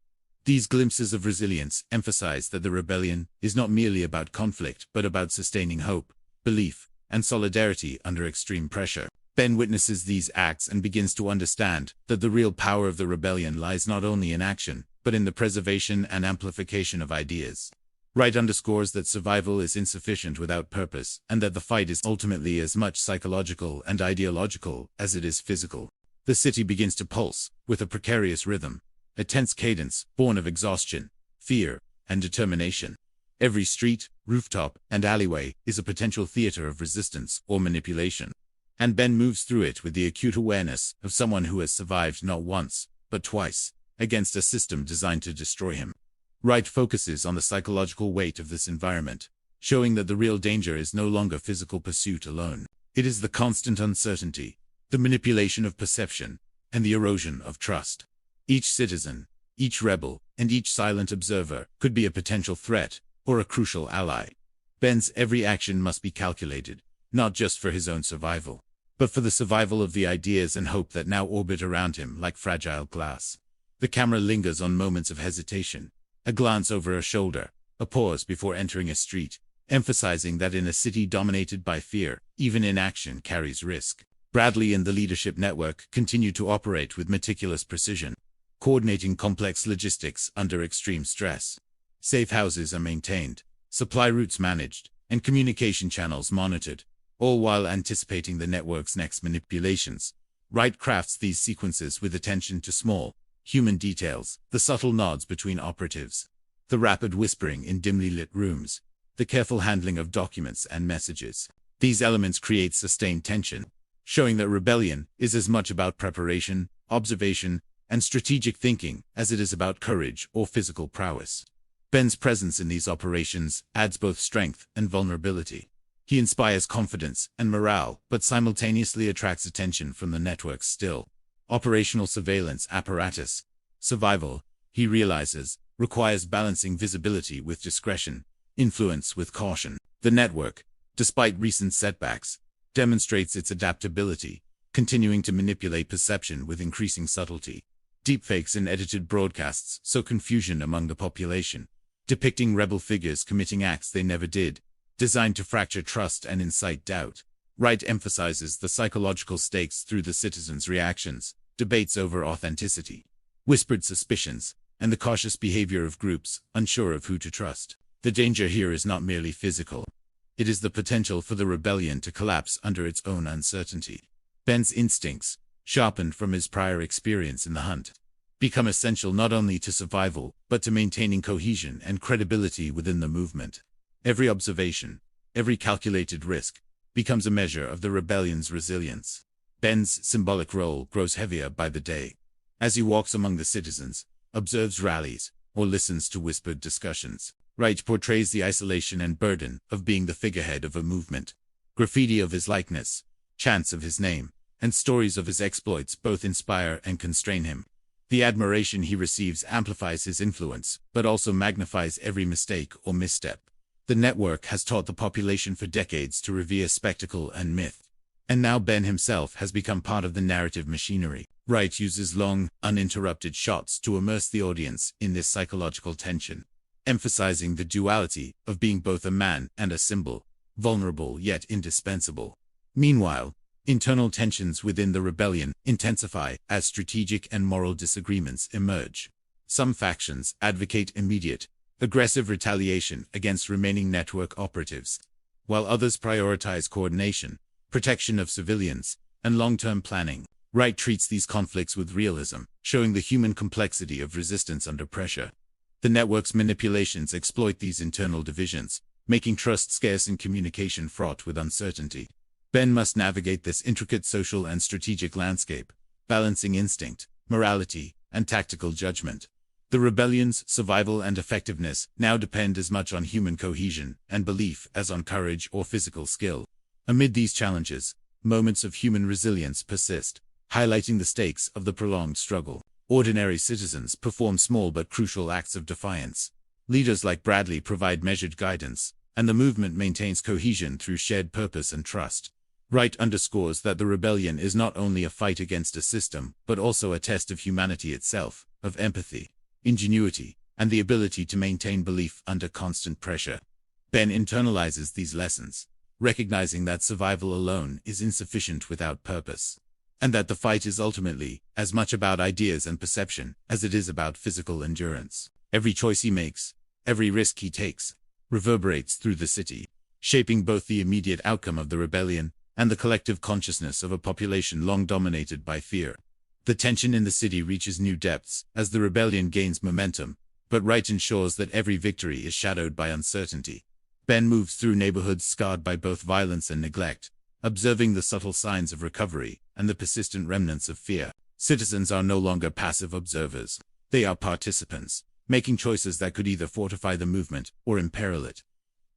These glimpses of resilience emphasize that the rebellion is not merely about conflict but about sustaining hope, belief, and solidarity under extreme pressure. Ben witnesses these acts and begins to understand that the real power of the rebellion lies not only in action, but in the preservation and amplification of ideas. Wright underscores that survival is insufficient without purpose, and that the fight is ultimately as much psychological and ideological as it is physical. The city begins to pulse, with a precarious rhythm, a tense cadence born of exhaustion, fear, and determination. Every street, rooftop, and alleyway is a potential theater of resistance or manipulation. And Ben moves through it with the acute awareness of someone who has survived not once, but twice, against a system designed to destroy him. Wright focuses on the psychological weight of this environment, showing that the real danger is no longer physical pursuit alone. It is the constant uncertainty, the manipulation of perception, and the erosion of trust. Each citizen, each rebel, and each silent observer could be a potential threat or a crucial ally. Ben's every action must be calculated, not just for his own survival, but for the survival of the ideas and hope that now orbit around him like fragile glass. The camera lingers on moments of hesitation, a glance over a shoulder, a pause before entering a street, emphasizing that in a city dominated by fear, even inaction carries risk. Bradley and the leadership network continue to operate with meticulous precision, coordinating complex logistics under extreme stress. Safe houses are maintained, supply routes managed, and communication channels monitored, all while anticipating the network's next manipulations. Wright crafts these sequences with attention to small, human details, the subtle nods between operatives, the rapid whispering in dimly lit rooms, the careful handling of documents and messages. These elements create sustained tension, showing that rebellion is as much about preparation, observation, and strategic thinking as it is about courage or physical prowess. Ben's presence in these operations adds both strength and vulnerability. He inspires confidence and morale, but simultaneously attracts attention from the network's still operational surveillance apparatus. Survival, he realizes, requires balancing visibility with discretion, influence with caution. The network, despite recent setbacks, demonstrates its adaptability, continuing to manipulate perception with increasing subtlety. Deepfakes and edited broadcasts sow confusion among the population, depicting rebel figures committing acts they never did, designed to fracture trust and incite doubt. Wright emphasizes the psychological stakes through the citizens' reactions, debates over authenticity, whispered suspicions, and the cautious behavior of groups unsure of who to trust. The danger here is not merely physical. It is the potential for the rebellion to collapse under its own uncertainty. Ben's instincts, sharpened from his prior experience in the hunt, become essential not only to survival, but to maintaining cohesion and credibility within the movement. Every observation, every calculated risk, becomes a measure of the rebellion's resilience. Ben's symbolic role grows heavier by the day. As he walks among the citizens, observes rallies, or listens to whispered discussions, Wright portrays the isolation and burden of being the figurehead of a movement. Graffiti of his likeness, chants of his name, and stories of his exploits both inspire and constrain him. The admiration he receives amplifies his influence, but also magnifies every mistake or misstep. The network has taught the population for decades to revere spectacle and myth. And now Ben himself has become part of the narrative machinery. Wright uses long, uninterrupted shots to immerse the audience in this psychological tension, emphasizing the duality of being both a man and a symbol, vulnerable yet indispensable. Meanwhile, internal tensions within the rebellion intensify as strategic and moral disagreements emerge. Some factions advocate immediate, aggressive retaliation against remaining network operatives, while others prioritize coordination, protection of civilians, and long-term planning. Wright treats these conflicts with realism, showing the human complexity of resistance under pressure. The network's manipulations exploit these internal divisions, making trust scarce and communication fraught with uncertainty. Ben must navigate this intricate social and strategic landscape, balancing instinct, morality, and tactical judgment. The rebellion's survival and effectiveness now depend as much on human cohesion and belief as on courage or physical skill. Amid these challenges, moments of human resilience persist, highlighting the stakes of the prolonged struggle. Ordinary citizens perform small but crucial acts of defiance. Leaders like Bradley provide measured guidance, and the movement maintains cohesion through shared purpose and trust. Wright underscores that the rebellion is not only a fight against a system, but also a test of humanity itself, of empathy, ingenuity, and the ability to maintain belief under constant pressure. Ben internalizes these lessons, recognizing that survival alone is insufficient without purpose, and that the fight is ultimately as much about ideas and perception as it is about physical endurance. Every choice he makes, every risk he takes, reverberates through the city, shaping both the immediate outcome of the rebellion and the collective consciousness of a population long dominated by fear. The tension in the city reaches new depths as the rebellion gains momentum, but Wright ensures that every victory is shadowed by uncertainty. Ben moves through neighborhoods scarred by both violence and neglect, observing the subtle signs of recovery and the persistent remnants of fear. Citizens are no longer passive observers. They are participants, making choices that could either fortify the movement or imperil it.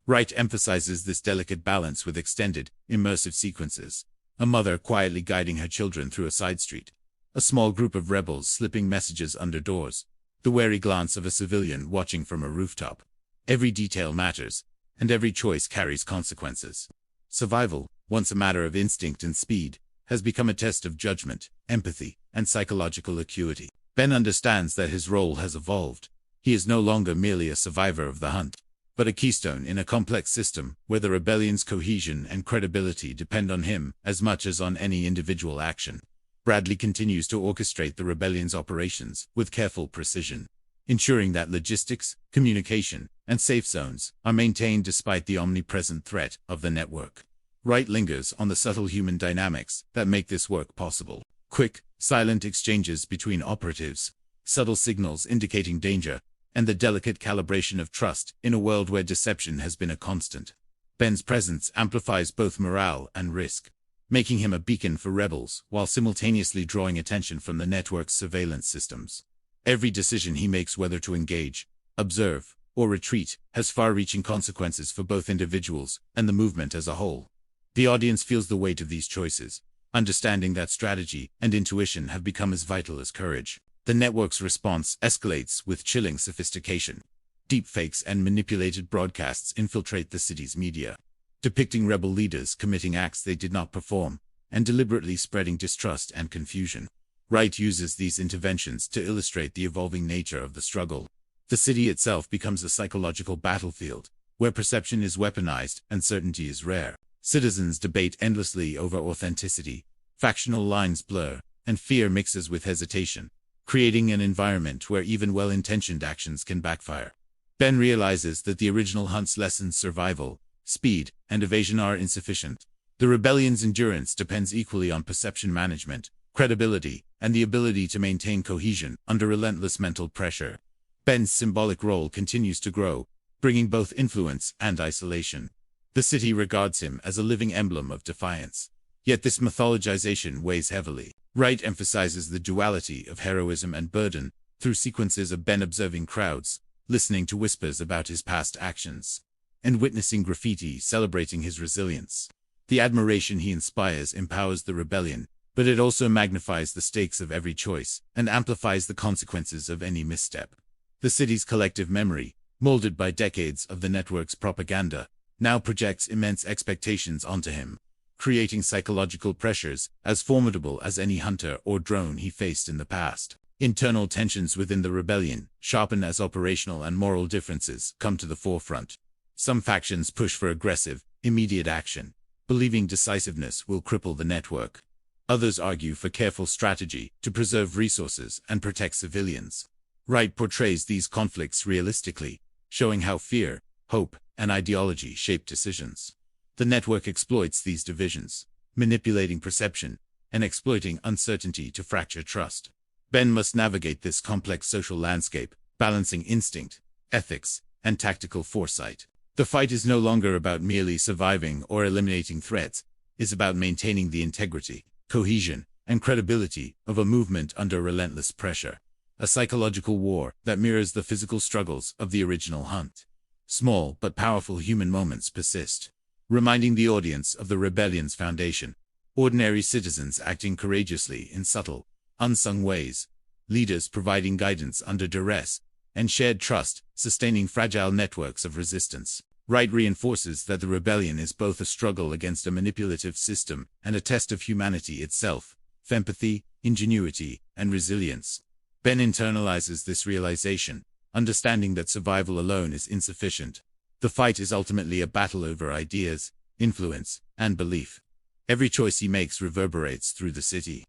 Wright emphasizes this delicate balance with extended, immersive sequences. A mother quietly guiding her children through a side street. A small group of rebels slipping messages under doors. The wary glance of a civilian watching from a rooftop. Every detail matters, and every choice carries consequences. Survival, once a matter of instinct and speed, has become a test of judgment, empathy, and psychological acuity. Ben understands that his role has evolved. He is no longer merely a survivor of the hunt, but a keystone in a complex system where the rebellion's cohesion and credibility depend on him as much as on any individual action. Bradley continues to orchestrate the rebellion's operations with careful precision, ensuring that logistics, communication, and safe zones are maintained despite the omnipresent threat of the network. Wright lingers on the subtle human dynamics that make this work possible. Quick, silent exchanges between operatives, subtle signals indicating danger, and the delicate calibration of trust in a world where deception has been a constant. Ben's presence amplifies both morale and risk, making him a beacon for rebels while simultaneously drawing attention from the network's surveillance systems. Every decision he makes, whether to engage, observe, or retreat, has far-reaching consequences for both individuals and the movement as a whole. The audience feels the weight of these choices, understanding that strategy and intuition have become as vital as courage. The network's response escalates with chilling sophistication. Deepfakes and manipulated broadcasts infiltrate the city's media, depicting rebel leaders committing acts they did not perform, and deliberately spreading distrust and confusion. Wright uses these interventions to illustrate the evolving nature of the struggle. The city itself becomes a psychological battlefield, where perception is weaponized and certainty is rare. Citizens debate endlessly over authenticity, factional lines blur, and fear mixes with hesitation, creating an environment where even well-intentioned actions can backfire. Ben realizes that the original hunt's lessons survival, speed, and evasion are insufficient. The rebellion's endurance depends equally on perception management, credibility, and the ability to maintain cohesion under relentless mental pressure. Ben's symbolic role continues to grow, bringing both influence and isolation. The city regards him as a living emblem of defiance. Yet this mythologization weighs heavily. Wright emphasizes the duality of heroism and burden through sequences of Ben observing crowds, listening to whispers about his past actions, and witnessing graffiti celebrating his resilience. The admiration he inspires empowers the rebellion, but it also magnifies the stakes of every choice and amplifies the consequences of any misstep. The city's collective memory, molded by decades of the network's propaganda, now projects immense expectations onto him, creating psychological pressures as formidable as any hunter or drone he faced in the past. Internal tensions within the rebellion sharpen as operational and moral differences come to the forefront. Some factions push for aggressive, immediate action, believing decisiveness will cripple the network. Others argue for careful strategy to preserve resources and protect civilians. Wright portrays these conflicts realistically, showing how fear, hope, and ideology shape decisions. The network exploits these divisions, manipulating perception and exploiting uncertainty to fracture trust. Ben must navigate this complex social landscape, balancing instinct, ethics, and tactical foresight. The fight is no longer about merely surviving or eliminating threats. It's about maintaining the integrity, cohesion, and credibility of a movement under relentless pressure. A psychological war that mirrors the physical struggles of the original hunt. Small but powerful human moments persist, reminding the audience of the rebellion's foundation. Ordinary citizens acting courageously in subtle, unsung ways, leaders providing guidance under duress, and shared trust, sustaining fragile networks of resistance. Wright reinforces that the rebellion is both a struggle against a manipulative system and a test of humanity itself, empathy, ingenuity, and resilience. Ben internalizes this realization, understanding that survival alone is insufficient. The fight is ultimately a battle over ideas, influence, and belief. Every choice he makes reverberates through the city,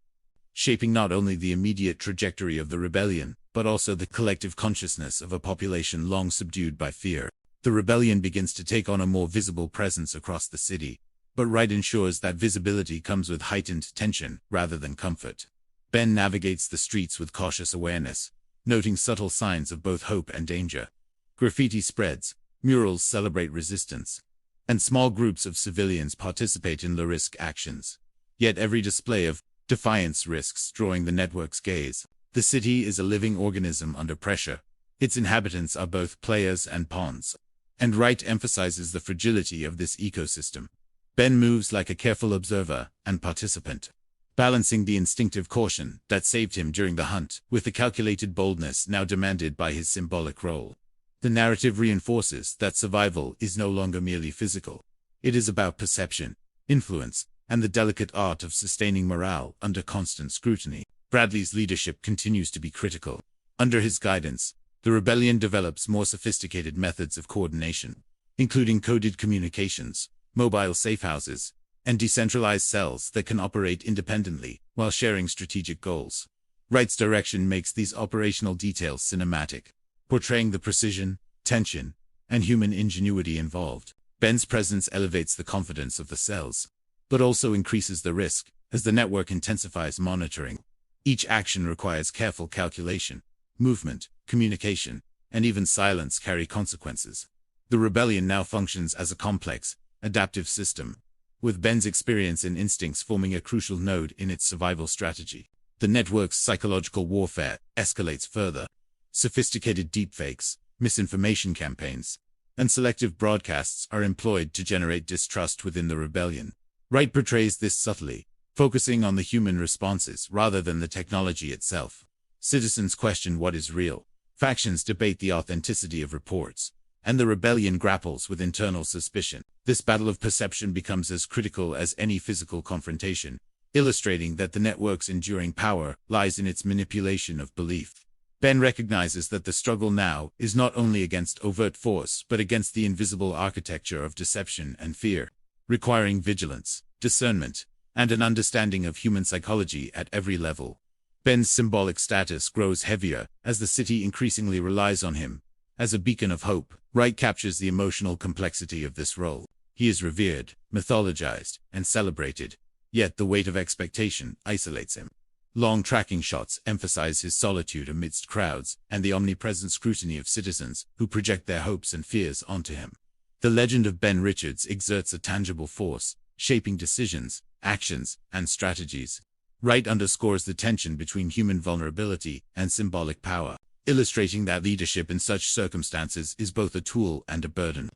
shaping not only the immediate trajectory of the rebellion, but also the collective consciousness of a population long subdued by fear. The rebellion begins to take on a more visible presence across the city, but Wright ensures that visibility comes with heightened tension rather than comfort. Ben navigates the streets with cautious awareness, noting subtle signs of both hope and danger. Graffiti spreads, murals celebrate resistance, and small groups of civilians participate in low-risk actions. Yet every display of defiance risks drawing the network's gaze. The city is a living organism under pressure. Its inhabitants are both players and pawns, and Wright emphasizes the fragility of this ecosystem. Ben moves like a careful observer and participant, balancing the instinctive caution that saved him during the hunt with the calculated boldness now demanded by his symbolic role. The narrative reinforces that survival is no longer merely physical. It is about perception, influence, and the delicate art of sustaining morale under constant scrutiny. Bradley's leadership continues to be critical. Under his guidance, the rebellion develops more sophisticated methods of coordination, including coded communications, mobile safehouses, and decentralized cells that can operate independently while sharing strategic goals. Wright's direction makes these operational details cinematic, portraying the precision, tension, and human ingenuity involved. Ben's presence elevates the confidence of the cells, but also increases the risk as the network intensifies monitoring. Each action requires careful calculation. Movement, communication, and even silence carry consequences. The rebellion now functions as a complex, adaptive system, with Ben's experience and instincts forming a crucial node in its survival strategy. The network's psychological warfare escalates further. Sophisticated deepfakes, misinformation campaigns, and selective broadcasts are employed to generate distrust within the rebellion. Wright portrays this subtly, focusing on the human responses rather than the technology itself. Citizens question what is real, factions debate the authenticity of reports, and the rebellion grapples with internal suspicion. This battle of perception becomes as critical as any physical confrontation, illustrating that the network's enduring power lies in its manipulation of belief. Ben recognizes that the struggle now is not only against overt force but against the invisible architecture of deception and fear, requiring vigilance, discernment, and an understanding of human psychology at every level. Ben's symbolic status grows heavier as the city increasingly relies on him. As a beacon of hope, Wright captures the emotional complexity of this role. He is revered, mythologized, and celebrated, yet the weight of expectation isolates him. Long tracking shots emphasize his solitude amidst crowds and the omnipresent scrutiny of citizens who project their hopes and fears onto him. The legend of Ben Richards exerts a tangible force, shaping decisions, actions, and strategies. Wright underscores the tension between human vulnerability and symbolic power, illustrating that leadership in such circumstances is both a tool and a burden.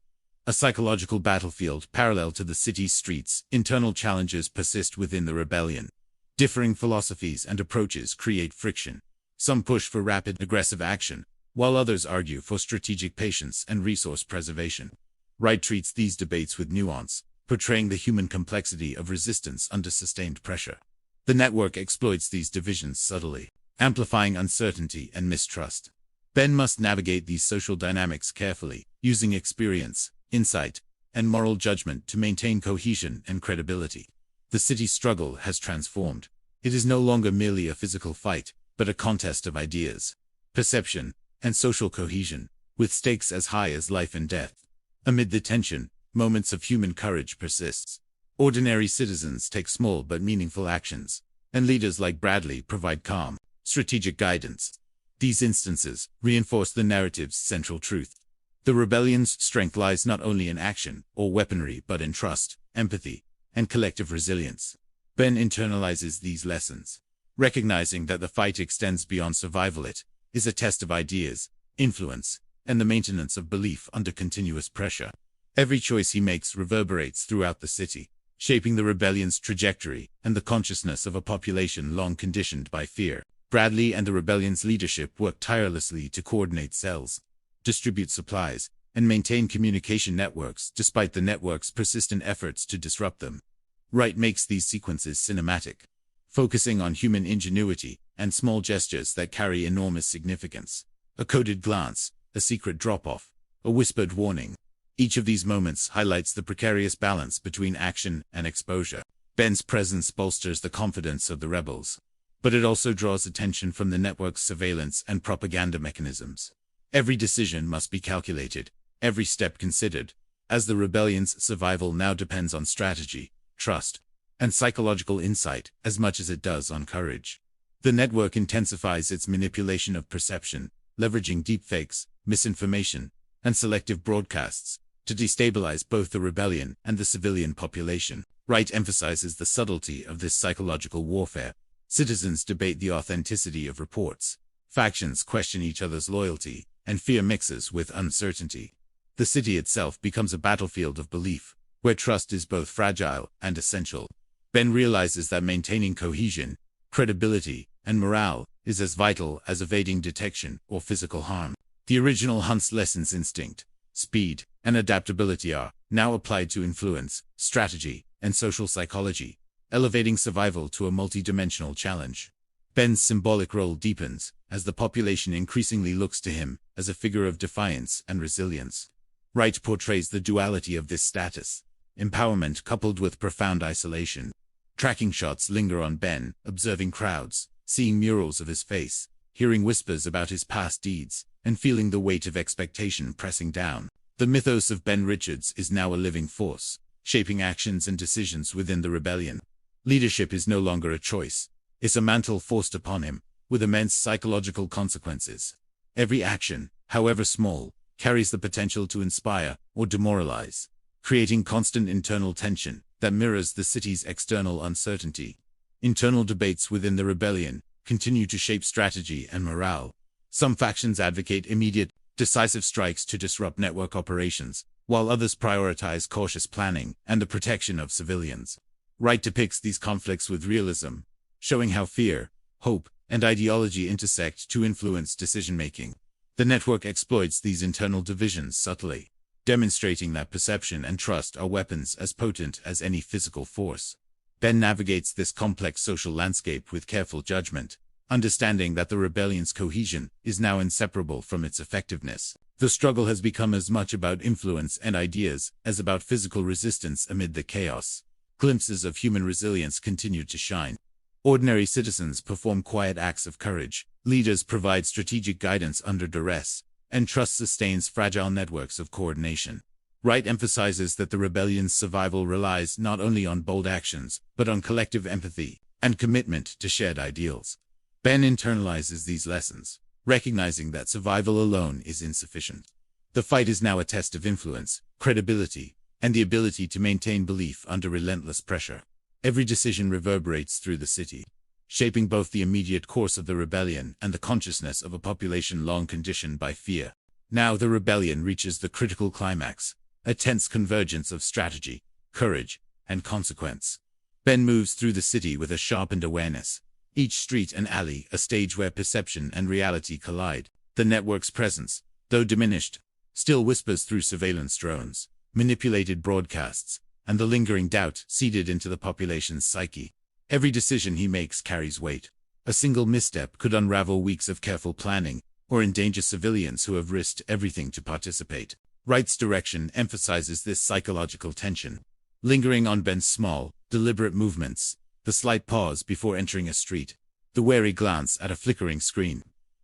A psychological battlefield parallel to the city's streets, internal challenges persist within the rebellion. Differing philosophies and approaches create friction. Some push for rapid, aggressive action, while others argue for strategic patience and resource preservation. Wright treats these debates with nuance, portraying the human complexity of resistance under sustained pressure. The network exploits these divisions subtly, amplifying uncertainty and mistrust. Ben must navigate these social dynamics carefully, using experience, insight, and moral judgment to maintain cohesion and credibility. The city's struggle has transformed. It is no longer merely a physical fight, but a contest of ideas, perception, and social cohesion, with stakes as high as life and death. Amid the tension, moments of human courage persist. Ordinary citizens take small but meaningful actions, and leaders like Bradley provide calm, strategic guidance. These instances reinforce the narrative's central truth. The rebellion's strength lies not only in action or weaponry but in trust, empathy, and collective resilience. Ben internalizes these lessons, recognizing that the fight extends beyond survival. It is a test of ideas, influence, and the maintenance of belief under continuous pressure. Every choice he makes reverberates throughout the city, shaping the rebellion's trajectory and the consciousness of a population long conditioned by fear. Bradley and the rebellion's leadership work tirelessly to coordinate cells, distribute supplies, and maintain communication networks despite the network's persistent efforts to disrupt them. Wright makes these sequences cinematic, focusing on human ingenuity and small gestures that carry enormous significance. A coded glance, a secret drop-off, a whispered warning. Each of these moments highlights the precarious balance between action and exposure. Ben's presence bolsters the confidence of the rebels, but it also draws attention from the network's surveillance and propaganda mechanisms. Every decision must be calculated, every step considered, as the rebellion's survival now depends on strategy, trust, and psychological insight as much as it does on courage. The network intensifies its manipulation of perception, leveraging deepfakes, misinformation, and selective broadcasts to destabilize both the rebellion and the civilian population. Wright emphasizes the subtlety of this psychological warfare. Citizens debate the authenticity of reports, factions question each other's loyalty, and fear mixes with uncertainty. The city itself becomes a battlefield of belief, where trust is both fragile and essential. Ben realizes that maintaining cohesion, credibility, and morale is as vital as evading detection or physical harm. The original Hunt's lessons, instinct, speed, and adaptability are now applied to influence, strategy, and social psychology, elevating survival to a multi-dimensional challenge. Ben's symbolic role deepens as the population increasingly looks to him as a figure of defiance and resilience. Wright portrays the duality of this status, empowerment coupled with profound isolation. Tracking shots linger on Ben, observing crowds, seeing murals of his face, hearing whispers about his past deeds, and feeling the weight of expectation pressing down. The mythos of Ben Richards is now a living force, shaping actions and decisions within the rebellion. Leadership is no longer a choice. It's a mantle forced upon him, with immense psychological consequences. Every action, however small, carries the potential to inspire or demoralize, creating constant internal tension that mirrors the city's external uncertainty. Internal debates within the rebellion continue to shape strategy and morale. Some factions advocate immediate, decisive strikes to disrupt network operations, while others prioritize cautious planning and the protection of civilians. Wright depicts these conflicts with realism, showing how fear, hope, and ideology intersect to influence decision-making. The network exploits these internal divisions subtly, demonstrating that perception and trust are weapons as potent as any physical force. Ben navigates this complex social landscape with careful judgment, understanding that the rebellion's cohesion is now inseparable from its effectiveness. The struggle has become as much about influence and ideas as about physical resistance amid the chaos. Glimpses of human resilience continue to shine. Ordinary citizens perform quiet acts of courage, leaders provide strategic guidance under duress, and trust sustains fragile networks of coordination. Wright emphasizes that the rebellion's survival relies not only on bold actions, but on collective empathy and commitment to shared ideals. Ben internalizes these lessons, recognizing that survival alone is insufficient. The fight is now a test of influence, credibility, and the ability to maintain belief under relentless pressure. Every decision reverberates through the city, shaping both the immediate course of the rebellion and the consciousness of a population long conditioned by fear. Now the rebellion reaches the critical climax, a tense convergence of strategy, courage, and consequence. Ben moves through the city with a sharpened awareness. Each street and alley a stage where perception and reality collide. The network's presence, though diminished, still whispers through surveillance drones, manipulated broadcasts, and the lingering doubt seeded into the population's psyche. Every decision he makes carries weight. A single misstep could unravel weeks of careful planning, or endanger civilians who have risked everything to participate. Wright's direction emphasizes this psychological tension, lingering on Ben's small, deliberate movements, the slight pause before entering a street, the wary glance at a flickering screen,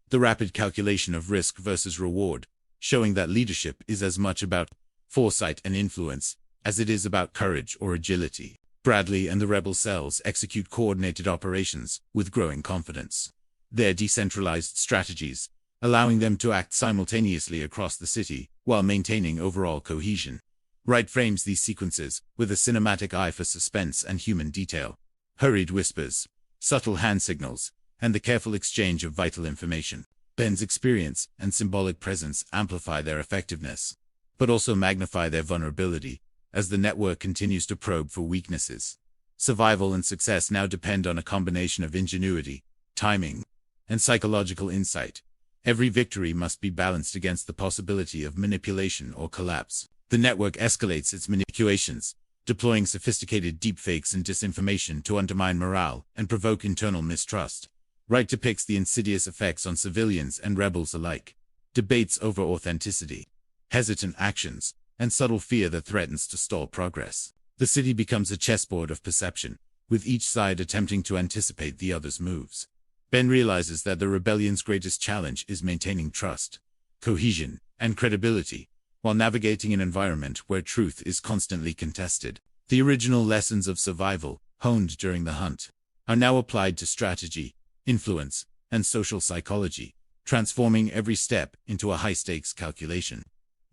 the rapid calculation of risk versus reward, showing that leadership is as much about foresight and influence as it is about courage or agility. Bradley and the rebel cells execute coordinated operations with growing confidence. Their decentralized strategies, allowing them to act simultaneously across the city while maintaining overall cohesion. Wright frames these sequences with a cinematic eye for suspense and human detail. Hurried whispers, subtle hand signals, and the careful exchange of vital information. Ben's experience and symbolic presence amplify their effectiveness, but also magnify their vulnerability as the network continues to probe for weaknesses. Survival and success now depend on a combination of ingenuity, timing, and psychological insight. Every victory must be balanced against the possibility of manipulation or collapse. The network escalates its manipulations, deploying sophisticated deepfakes and disinformation to undermine morale and provoke internal mistrust. Wright depicts the insidious effects on civilians and rebels alike. Debates over authenticity, hesitant actions, and subtle fear that threatens to stall progress. The city becomes a chessboard of perception, with each side attempting to anticipate the other's moves. Ben realizes that the rebellion's greatest challenge is maintaining trust, cohesion, and credibility, while navigating an environment where truth is constantly contested. The original lessons of survival, honed during the hunt, are now applied to strategy, influence, and social psychology, transforming every step into a high-stakes calculation.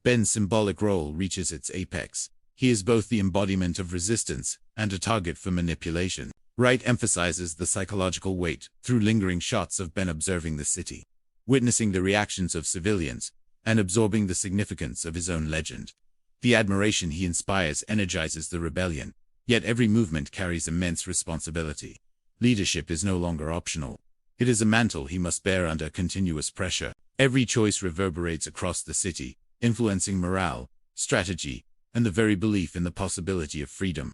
Ben's symbolic role reaches its apex. He is both the embodiment of resistance and a target for manipulation. Wright emphasizes the psychological weight through lingering shots of Ben observing the city, witnessing the reactions of civilians, and absorbing the significance of his own legend. The admiration he inspires energizes the rebellion, yet every movement carries immense responsibility. Leadership is no longer optional. It is a mantle he must bear under continuous pressure. Every choice reverberates across the city, influencing morale, strategy, and the very belief in the possibility of freedom.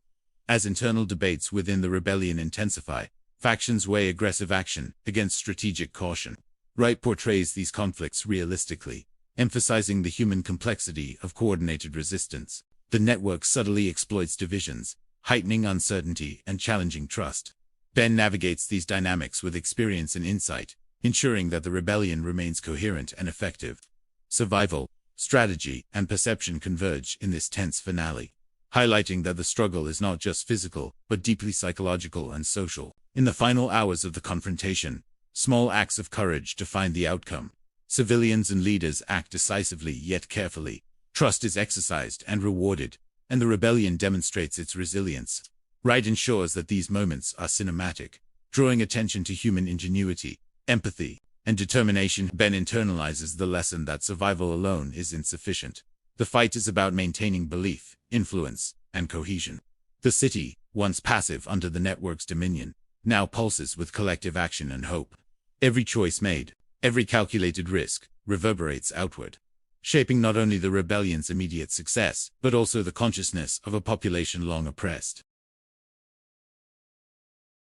As internal debates within the rebellion intensify, factions weigh aggressive action against strategic caution. Wright portrays these conflicts realistically, emphasizing the human complexity of coordinated resistance. The network subtly exploits divisions, heightening uncertainty and challenging trust. Ben navigates these dynamics with experience and insight, ensuring that the rebellion remains coherent and effective. Survival, strategy, and perception converge in this tense finale, highlighting that the struggle is not just physical, but deeply psychological and social. In the final hours of the confrontation, small acts of courage define the outcome. Civilians and leaders act decisively yet carefully. Trust is exercised and rewarded, and the rebellion demonstrates its resilience. Wright ensures that these moments are cinematic, drawing attention to human ingenuity, empathy, and determination. Ben internalizes the lesson that survival alone is insufficient. The fight is about maintaining belief, influence, and cohesion. The city, once passive under the network's dominion, now pulses with collective action and hope. Every choice made, every calculated risk, reverberates outward, shaping not only the rebellion's immediate success, but also the consciousness of a population long oppressed.